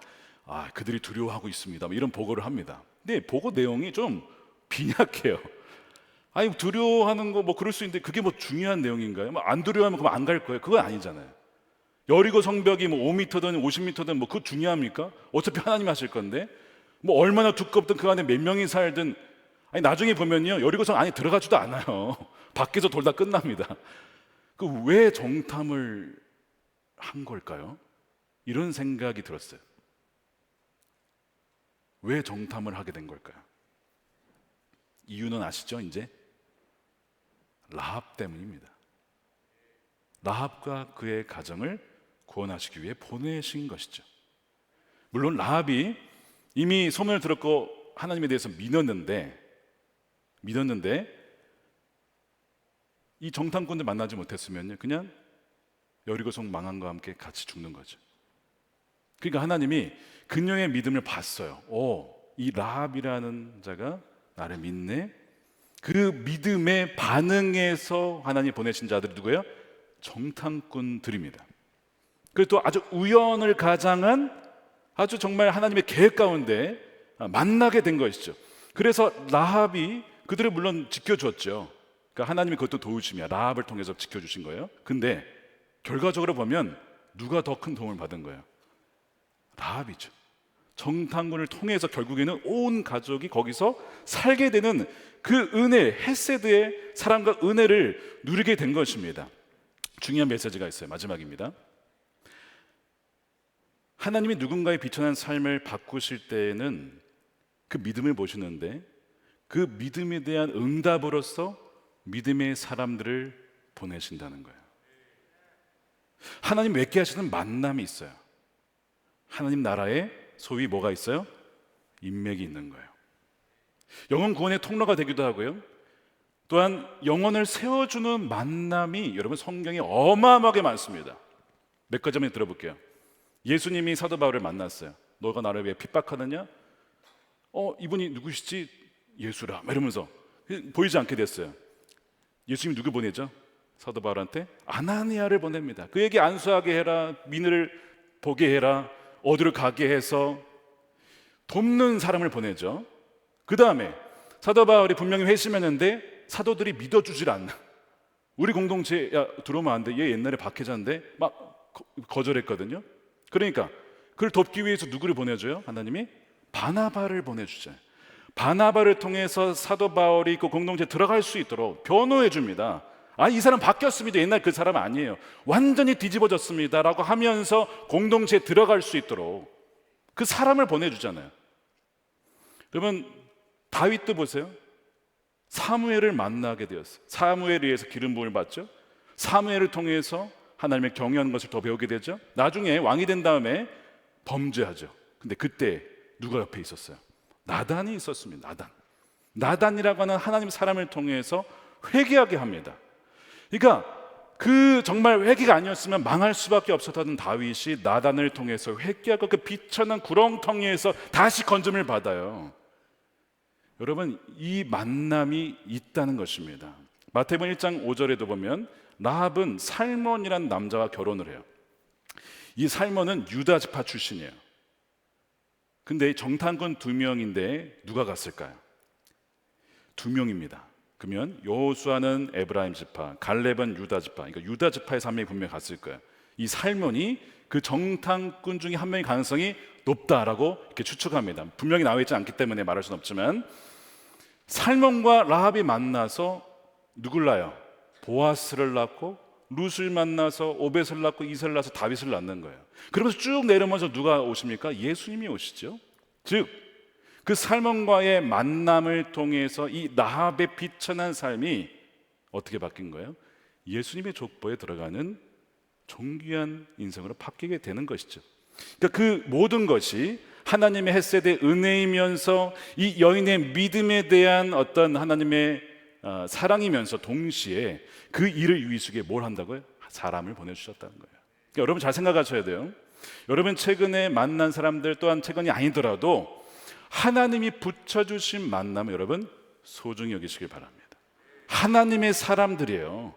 그들이 두려워하고 있습니다, 이런 보고를 합니다. 근데 보고 내용이 좀 빈약해요. 아니, 두려워하는 거 뭐 그럴 수 있는데 그게 뭐 중요한 내용인가요? 뭐 안 두려워하면 그럼 안 갈 거예요? 그건 아니잖아요. 여리고 성벽이 뭐 5m든 50m든 뭐 그거 중요합니까? 어차피 하나님 하실 건데, 뭐 얼마나 두껍든 그 안에 몇 명이 살든, 아니 나중에 보면요, 여리고성 안에 들어가지도 않아요. 밖에서 돌다 끝납니다. 그 왜 정탐을 한 걸까요? 이런 생각이 들었어요. 왜 정탐을 하게 된 걸까요? 이유는 아시죠? 이제 라합 때문입니다. 라합과 그의 가정을 구원하시기 위해 보내신 것이죠. 물론 라합이 이미 소문을 들었고 하나님에 대해서 믿었는데 이 정탐꾼들 만나지 못했으면요, 그냥 여리고성 망한과 함께 같이 죽는 거죠. 그러니까 하나님이 그녀의 믿음을 봤어요. 이 라합이라는 자가 나를 믿네. 그 믿음에 반응해서 하나님 보내신 자들이 누구예요? 정탐꾼들입니다. 그리고 또 아주 우연을 가장한 아주 정말 하나님의 계획 가운데 만나게 된 것이죠. 그래서 라합이 그들을 물론 지켜줬죠. 그러니까 하나님이 그것도 도우심이야. 라합을 통해서 지켜주신 거예요. 근데 결과적으로 보면 누가 더 큰 도움을 받은 거예요? 라합이죠. 정탐꾼을 통해서 결국에는 온 가족이 거기서 살게 되는 그 은혜, 헤세드의 사랑과 은혜를 누리게 된 것입니다. 중요한 메시지가 있어요. 마지막입니다. 하나님이 누군가의 비천한 삶을 바꾸실 때에는 그 믿음을 보시는데, 그 믿음에 대한 응답으로서 믿음의 사람들을 보내신다는 거예요. 하나님 맺게 하시는 만남이 있어요. 하나님 나라에 소위 뭐가 있어요? 인맥이 있는 거예요. 영혼 구원의 통로가 되기도 하고요, 또한 영혼을 세워주는 만남이 여러분 성경에 어마어마하게 많습니다. 몇 가지만 들어볼게요. 예수님이 사도 바울을 만났어요. 너가 나를 왜 핍박하느냐? 이분이 누구시지? 예수라 이러면서 보이지 않게 됐어요. 예수님이 누구 보내죠? 사도 바울한테 아나니아를 보냅니다. 그에게 안수하게 해라, 민을 보게 해라, 어디로 가게 해서 돕는 사람을 보내죠. 그 다음에 사도 바울이 분명히 회심했는데 사도들이 믿어주질 않나. 우리 공동체 들어오면 안 돼, 얘 옛날에 박해자인데 막 거절했거든요. 그러니까 그를 돕기 위해서 누구를 보내줘요? 하나님이 바나바를 보내주죠. 바나바를 통해서 사도 바울이 그 공동체에 들어갈 수 있도록 변호해 줍니다. 이 사람 바뀌었습니다. 옛날 그 사람 아니에요. 완전히 뒤집어졌습니다 라고 하면서 공동체에 들어갈 수 있도록 그 사람을 보내주잖아요. 여러분, 다윗도 보세요. 사무엘을 만나게 되었어요. 사무엘에 의해서 기름 부음을 받죠. 사무엘을 통해서 하나님의 경외하는 것을 더 배우게 되죠. 나중에 왕이 된 다음에 범죄하죠. 근데 그때 누가 옆에 있었어요? 나단이 있었습니다. 나단이라고 하는 하나님 사람을 통해서 회개하게 합니다. 그러니까 그 정말 회개가 아니었으면 망할 수밖에 없었던 다윗이 나단을 통해서 회개하고 그 비천한 구렁텅이에서 다시 건짐을 받아요. 여러분, 이 만남이 있다는 것입니다. 마태복음 1장 5절에도 보면 라합은 살몬이라는 남자와 결혼을 해요. 이 살몬은 유다 지파 출신이에요. 근데 정탐꾼 2명인데 누가 갔을까요? 2명입니다. 그러면 여호수아는 에브라임 지파, 갈렙은 유다 지파. 그러니까 유다 지파에서 한 명이 분명히 갔을 거예요. 이 살몬이 그 정탐꾼 중에 한 명의 가능성이 높다라고 이렇게 추측합니다. 분명히 나와 있지 않기 때문에 말할 수는 없지만, 살몬과 라합이 만나서 누굴 낳아요? 보아스를 낳고, 룻을 만나서 오벳을 낳고, 이세를 낳아서 다윗을 낳는 거예요. 그러면서 쭉 내려오면서 누가 오십니까? 예수님이 오시죠. 즉 그 살몬과의 만남을 통해서 이 라합의 비천한 삶이 어떻게 바뀐 거예요? 예수님의 족보에 들어가는 존귀한 인생으로 바뀌게 되는 것이죠. 그러니까 그 모든 것이 하나님의 헤세드의 은혜이면서 이 여인의 믿음에 대한 어떤 하나님의 사랑이면서 동시에 그 일을 위해서 뭘 한다고요? 사람을 보내주셨다는 거예요. 그러니까 여러분 잘 생각하셔야 돼요. 여러분 최근에 만난 사람들 또한 최근이 아니더라도 하나님이 붙여주신 만남을 여러분 소중히 여기시길 바랍니다. 하나님의 사람들이에요.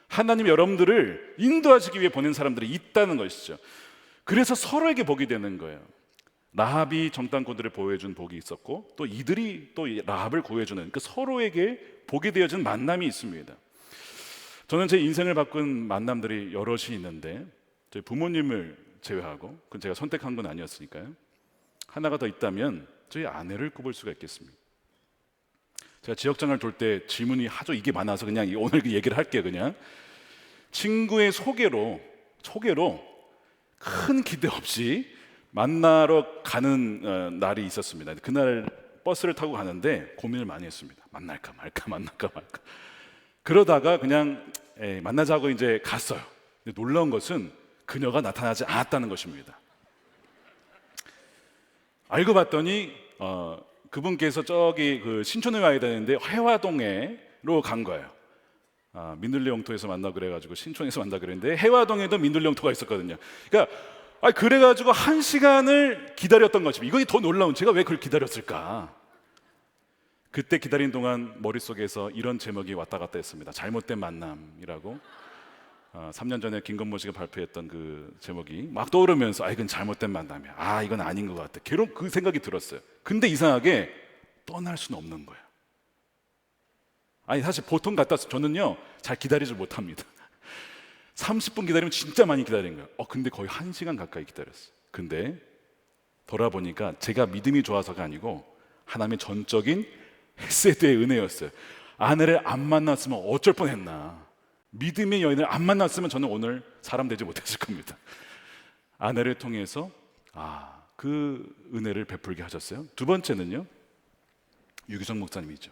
하나님이 여러분들을 인도하시기 위해 보낸 사람들이 있다는 것이죠. 그래서 서로에게 복이 되는 거예요. 라합이 정탐꾼들을 보호해준 복이 있었고 또 이들이 또 라합을 구해주는 그 서로에게 복이 되어진 만남이 있습니다. 저는 제 인생을 바꾼 만남들이 여럿이 있는데 저희 부모님을 제외하고 그건 제가 선택한 건 아니었으니까요. 하나가 더 있다면 저희 아내를 꼽을 수가 있겠습니다. 제가 지역장을 돌 때 질문이 하도 이게 많아서 그냥 오늘 그 얘기를 할게요. 그냥 친구의 소개로 큰 기대 없이 만나러 가는 날이 있었습니다. 그날 버스를 타고 가는데 고민을 많이 했습니다. 만날까 말까. 그러다가 그냥 만나자고 이제 갔어요. 근데 놀라운 것은 그녀가 나타나지 않았다는 것입니다. 알고 봤더니 그분께서 저기 그 신촌에 와야 되는데 해화동에로 간 거예요. 민들레 영토에서 만나 그래가지고 신촌에서 만나 그랬는데 해화동에도 민들레 영토가 있었거든요. 그러니까 그래가지고 1시간을 기다렸던 것입니다. 이건 더 놀라운, 제가 왜 그걸 기다렸을까? 그때 기다린 동안 머릿속에서 이런 제목이 왔다 갔다 했습니다. 잘못된 만남이라고. 3년 전에 김건모 씨가 발표했던 그 제목이 막 떠오르면서 이건 잘못된 만남이야. 이건 아닌 것 같아. 결국 그 생각이 들었어요. 근데 이상하게 떠날 수는 없는 거예요. 사실 보통 저는요 잘 기다리지 못합니다. 30분 기다리면 진짜 많이 기다린 거예요. 근데 거의 1시간 가까이 기다렸어요. 근데 돌아보니까 제가 믿음이 좋아서가 아니고 하나님의 전적인 헤세드의 은혜였어요. 아내를 안 만났으면 어쩔 뻔했나. 믿음의 여인을 안 만났으면 저는 오늘 사람 되지 못했을 겁니다. 아내를 통해서 그 은혜를 베풀게 하셨어요. 두 번째는요, 유기성 목사님이죠.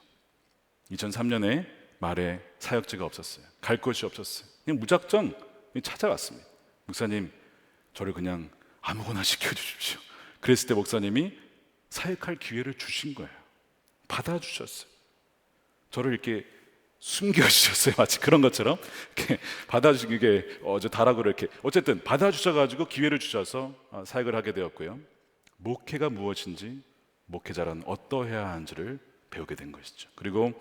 2003년에 말에 사역지가 없었어요. 갈 곳이 없었어요. 그냥 무작정 찾아왔습니다. 목사님, 저를 그냥 아무거나 시켜주십시오. 그랬을 때 목사님이 사역할 기회를 주신 거예요. 받아주셨어요. 저를 이렇게 숨겨주셨어요. 마치 그런 것처럼 이렇게 받아주시게 어제 다락으로 이렇게 어쨌든 받아주셔가지고 기회를 주셔서 사역을 하게 되었고요. 목회가 무엇인지, 목회자란 어떠해야 하는지를 배우게 된 것이죠. 그리고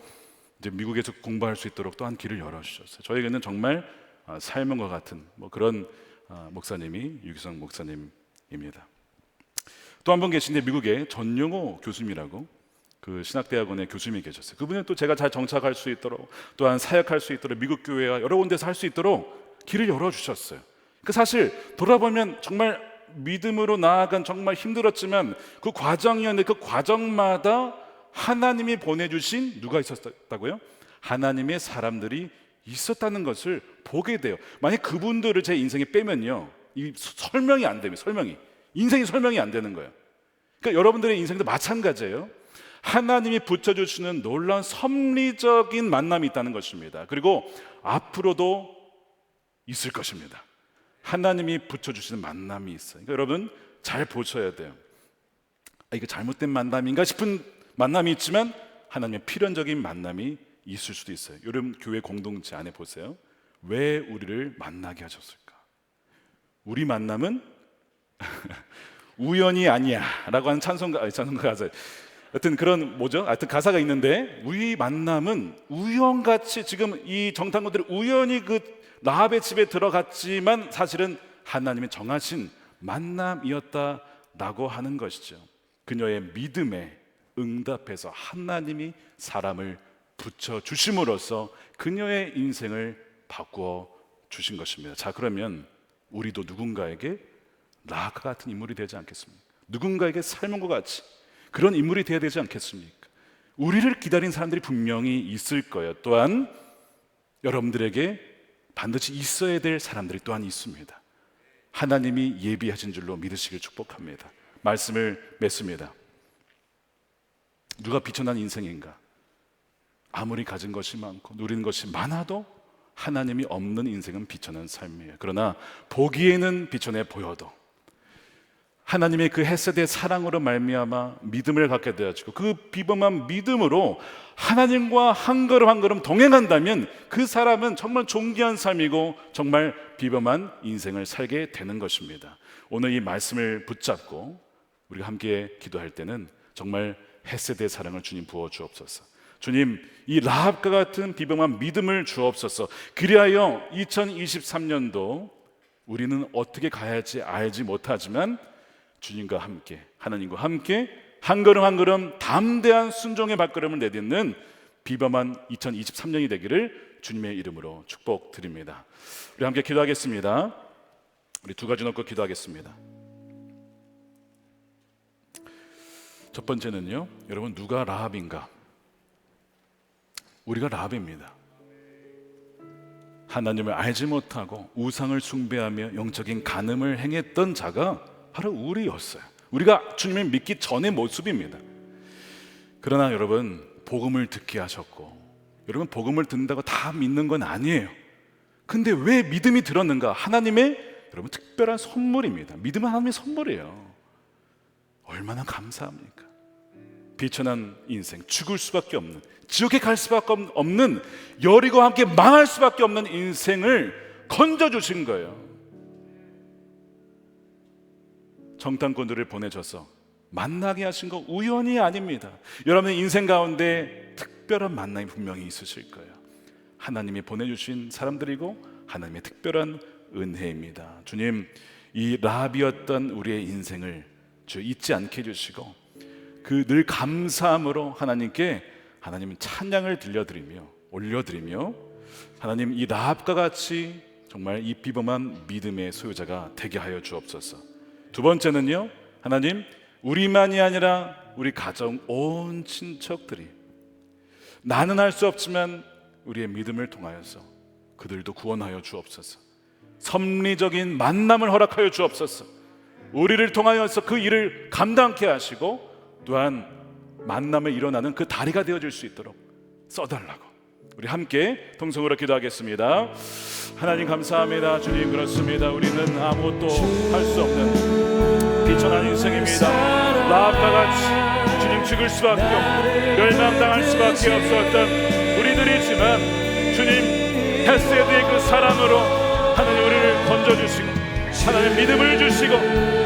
이제 미국에서 공부할 수 있도록 또한 길을 열어주셨어요. 저에게는 정말 삶과 같은 그런 목사님이 유기성 목사님입니다. 또 한 분 계신데 미국에 전용호 교수님이라고 그 신학대학원의 교수님이 계셨어요. 그분은 또 제가 잘 정착할 수 있도록 또한 사역할 수 있도록 미국 교회와 여러 군데서 할 수 있도록 길을 열어주셨어요. 그 사실 돌아보면 정말 믿음으로 나아간 정말 힘들었지만 그 과정이었는데 그 과정마다 하나님이 보내주신 누가 있었다고요? 하나님의 사람들이 있었다는 것을 보게 돼요. 만약 그분들을 제 인생에 빼면요, 이 설명이 안 됩니다. 인생이 설명이 안 되는 거예요. 그러니까 여러분들의 인생도 마찬가지예요. 하나님이 붙여주시는 놀라운 섭리적인 만남이 있다는 것입니다. 그리고 앞으로도 있을 것입니다. 하나님이 붙여주시는 만남이 있어요. 그러니까 여러분 잘 보셔야 돼요. 이거 잘못된 만남인가 싶은 만남이 있지만 하나님의 필연적인 만남이 있을 수도 있어요. 여러분 교회 공동체 안에 보세요. 왜 우리를 만나게 하셨을까? 우리 만남은 우연이 아니야 라고 하는 찬송가 가사, 하여튼 그런 하여튼 가사가 있는데, 우리 만남은 우연같이 지금 이 정탐꾼들이 우연히 그 라합의 집에 들어갔지만 사실은 하나님이 정하신 만남이었다라고 하는 것이죠. 그녀의 믿음에 응답해서 하나님이 사람을 붙여주심으로써 그녀의 인생을 바꾸어 주신 것입니다. 자, 그러면 우리도 누군가에게 라합과 같은 인물이 되지 않겠습니까? 누군가에게 삶과 같이 그런 인물이 되어야 되지 않겠습니까? 우리를 기다린 사람들이 분명히 있을 거예요. 또한 여러분들에게 반드시 있어야 될 사람들이 또한 있습니다. 하나님이 예비하신 줄로 믿으시길 축복합니다. 말씀을 맺습니다. 누가 비천한 인생인가? 아무리 가진 것이 많고 누리는 것이 많아도 하나님이 없는 인생은 비천한 삶이에요. 그러나 보기에는 비천해 보여도 하나님의 그 헤세드의 사랑으로 말미암아 믿음을 갖게 되어지고 그 비범한 믿음으로 하나님과 한 걸음 한 걸음 동행한다면 그 사람은 정말 존귀한 삶이고 정말 비범한 인생을 살게 되는 것입니다. 오늘 이 말씀을 붙잡고 우리가 함께 기도할 때는 정말 헤세드의 사랑을 주님 부어 주옵소서. 주님, 이 라합과 같은 비범한 믿음을 주옵소서. 그리하여 2023년도 우리는 어떻게 가야 할지 알지 못하지만 주님과 함께, 하나님과 함께 한 걸음 한 걸음 담대한 순종의 발걸음을 내딛는 비범한 2023년이 되기를 주님의 이름으로 축복드립니다. 우리 함께 기도하겠습니다. 우리 두 가지 놓고 기도하겠습니다. 첫 번째는요, 여러분, 누가 라합인가? 우리가 라합입니다. 하나님을 알지 못하고 우상을 숭배하며 영적인 간음을 행했던 자가 바로 우리였어요. 우리가 주님을 믿기 전의 모습입니다. 그러나 여러분, 복음을 듣게 하셨고, 여러분, 복음을 듣는다고 다 믿는 건 아니에요. 근데 왜 믿음이 들었는가? 하나님의 여러분 특별한 선물입니다. 믿음은 하나님의 선물이에요. 얼마나 감사합니까? 비천한 인생, 죽을 수밖에 없는, 지옥에 갈 수밖에 없는, 여리고와 함께 망할 수밖에 없는 인생을 건져주신 거예요. 정탐꾼들을 보내줘서 만나게 하신 거 우연이 아닙니다. 여러분의 인생 가운데 특별한 만남이 분명히 있으실 거예요. 하나님이 보내주신 사람들이고 하나님의 특별한 은혜입니다. 주님, 이 라합이었던 우리의 인생을 주 잊지 않게 해주시고 그 늘 감사함으로 하나님께 하나님 찬양을 들려드리며 올려드리며 하나님, 이 라합과 같이 정말 이 비범한 믿음의 소유자가 되게 하여 주옵소서. 두 번째는요, 하나님, 우리만이 아니라 우리 가정 온 친척들이 나는 할 수 없지만 우리의 믿음을 통하여서 그들도 구원하여 주옵소서. 섭리적인 만남을 허락하여 주옵소서. 우리를 통하여서 그 일을 감당케 하시고 또한 만남에 일어나는 그 다리가 되어줄 수 있도록 써달라고 우리 함께 통성으로 기도하겠습니다. 하나님 감사합니다. 주님, 그렇습니다. 우리는 아무것도 할 수 없는 비천한 인생입니다. 라합과 같이 주님 죽을 수밖에 없고 멸망당할 수밖에 없었던 우리들이지만 주님 헤세드의 그 사랑으로 하나님 우리를 건져주시고 하나님 믿음을 주시고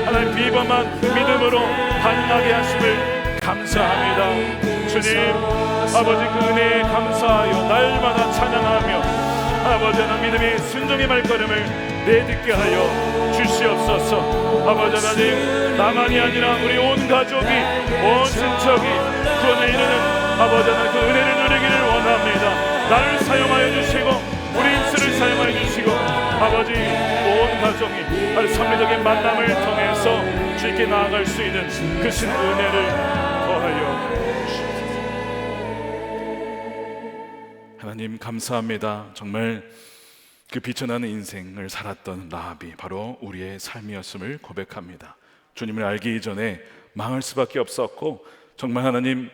하나님 비범한 믿음으로 반응하게 하심을 감사합니다. 주님, 아버지 그 은혜에 감사하여 날마다 찬양하며 아버지 하나님 믿음의 순종의 발걸음을 내딛게 하여 주시옵소서. 아버지 하나님, 나만이 아니라 우리 온 가족이 온 친척이 구원에 이르는 아버지 하나님 그 은혜를 누리기를 원합니다. 나를 사용하여 주시고 우리 인수를 사용하여 주시고 아버지 온 가정이 아주 선미적인 만남을 통해서 주님께 나아갈 수 있는 그 신 은혜를 더하여 하나님 감사합니다. 정말 그 비천하는 인생을 살았던 라합이 바로 우리의 삶이었음을 고백합니다. 주님을 알기 이전에 망할 수밖에 없었고 정말 하나님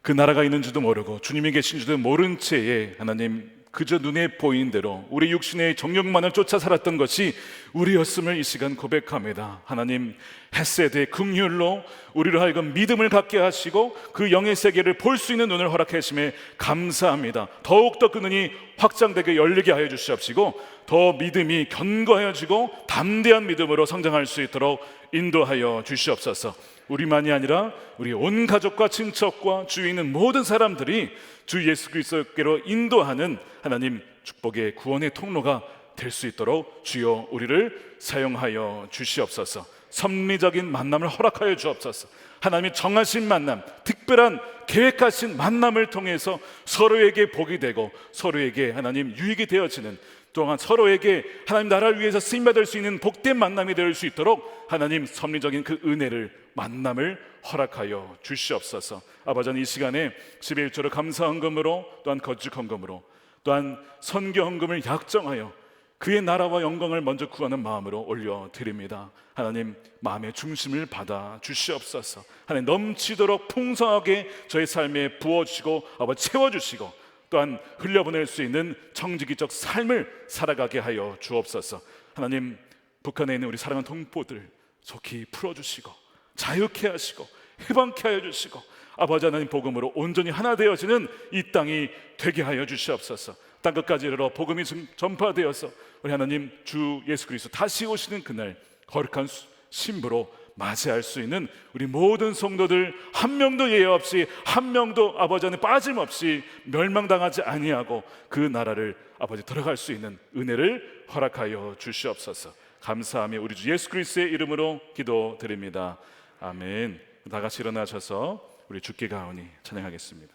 그 나라가 있는 줄도 모르고 주님이 계신 줄도 모른 채에 하나님 그저 눈에 보이는 대로 우리 육신의 정욕만을 쫓아 살았던 것이 우리였음을 이 시간 고백합니다. 하나님 헤세드의 긍휼로 우리를 하여금 믿음을 갖게 하시고 그 영의 세계를 볼 수 있는 눈을 허락해 주심에 감사합니다. 더욱더 그 눈이 확장되게 열리게 하여 주시옵시고 더 믿음이 견고해지고 담대한 믿음으로 성장할 수 있도록 인도하여 주시옵소서. 우리만이 아니라 우리 온 가족과 친척과 주위에 있는 모든 사람들이 주 예수 그리스도께로 인도하는 하나님 축복의 구원의 통로가 될 수 있도록 주여 우리를 사용하여 주시옵소서. 섭리적인 만남을 허락하여 주옵소서. 하나님이 정하신 만남, 특별한 계획하신 만남을 통해서 서로에게 복이 되고 서로에게 하나님 유익이 되어지는 또한 서로에게 하나님 나라를 위해서 쓰임받을 수 있는 복된 만남이 될 수 있도록 하나님 섭리적인 그 은혜를 만남을 허락하여 주시옵소서. 아버지 이 시간에 11조를 감사헌금으로 또한 거짓헌금으로 또한 선교헌금을 약정하여 그의 나라와 영광을 먼저 구하는 마음으로 올려드립니다. 하나님 마음의 중심을 받아 주시옵소서. 하나님 넘치도록 풍성하게 저의 삶에 부어주시고 아버지 채워주시고 또한 흘려보낼 수 있는 정직이적 삶을 살아가게 하여 주옵소서. 하나님 북한에 있는 우리 사랑하는 동포들 속히 풀어주시고 자유케 하시고 해방케 하여 주시고 아버지 하나님 복음으로 온전히 하나 되어지는 이 땅이 되게 하여 주시옵소서. 땅끝까지 이르러 복음이 전파되어서 우리 하나님 주 예수 그리스도 다시 오시는 그날 거룩한 신부로 맞이할 수 있는 우리 모든 성도들 한 명도 예외 없이, 한 명도 아버지 안에 빠짐없이 멸망당하지 아니하고 그 나라를 아버지 들어갈 수 있는 은혜를 허락하여 주시옵소서. 감사하며 우리 주 예수 그리스도의 이름으로 기도드립니다. 아멘. 다 같이 일어나셔서 우리 주께 가오니 찬양하겠습니다.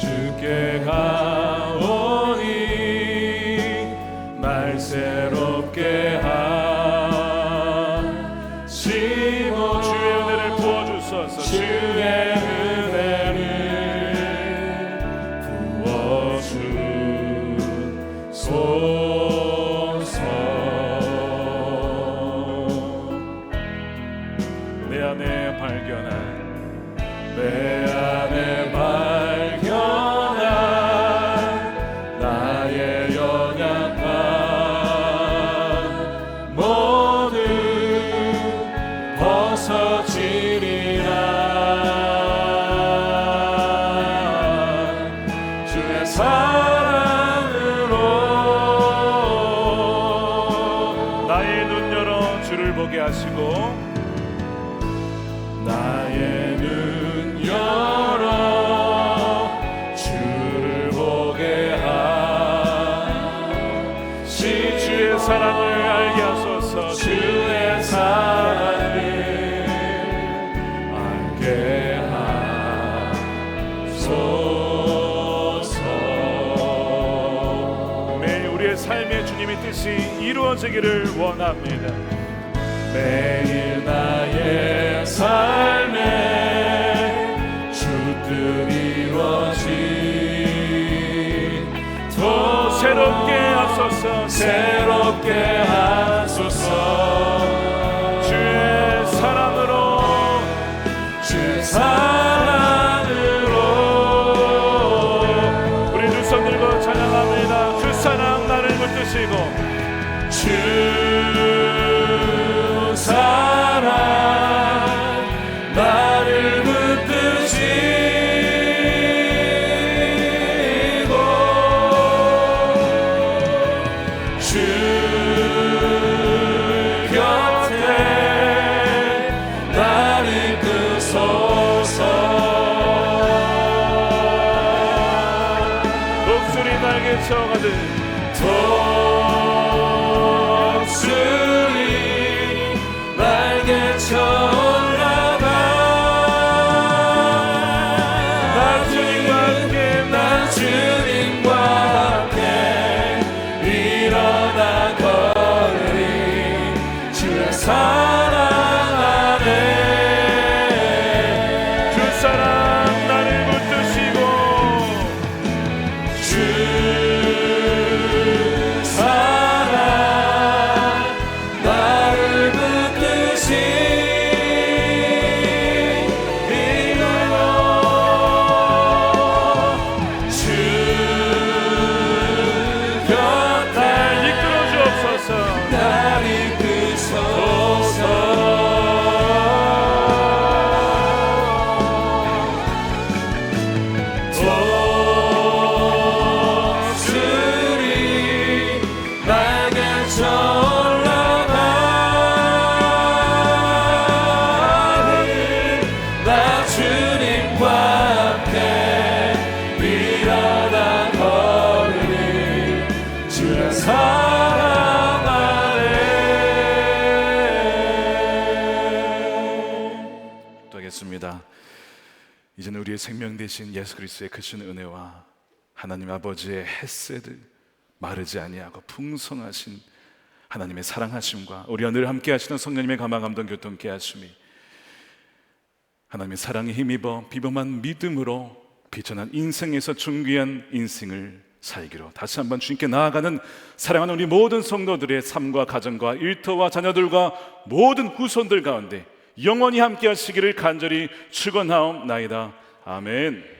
주께 가오니 날 새롭게 하시고 주의 은혜를 부어주소서. 주의 은혜를 부어주소서. 내 안에 발견한 나의 연약함 모두 벗어지리라. 주의 사랑으로 나의 눈 열어 주를 보게 하시고, 나의 눈 열어 주를 보게 하시. 주의 사랑을 알게 하소서. 주의 사랑을 알게 하소서. 매일 우리의 삶의 주님의 뜻이 이루어지기를 원합니다. 매일 나의 삶에 주 뜻 이루어지도록 새롭게 하소서. 새롭게 하소서. 주의 사랑으로, 주의 사랑으로 우리 두 손 들고 찬양합니다. 주 사랑 나를 붙드시고, 주 사랑 나를 붙드시고, 주 곁에 나를 이끄소서. 독수리 날개 쳐가듯 올라가. 나 주님과 함께 일어나 걸으리. 주의 사랑 안에. 주 사랑 나를 붙드시고, 주 사랑 나를 붙드시고, 이제는 우리의 생명 되신 예수 그리스도의 크신 은혜와 하나님 아버지의 헤세드, 마르지 아니하고 풍성하신 하나님의 사랑하심과 우리와 늘 함께 하시는 성령님의 감화 감동 교통케 하심이, 하나님의 사랑에 힘입어 비범한 믿음으로 비천한 인생에서 존귀한 인생을 살기로 다시 한번 주님께 나아가는 사랑하는 우리 모든 성도들의 삶과 가정과 일터와 자녀들과 모든 후손들 가운데 영원히 함께 하시기를 간절히 축원하옵나이다. 아멘.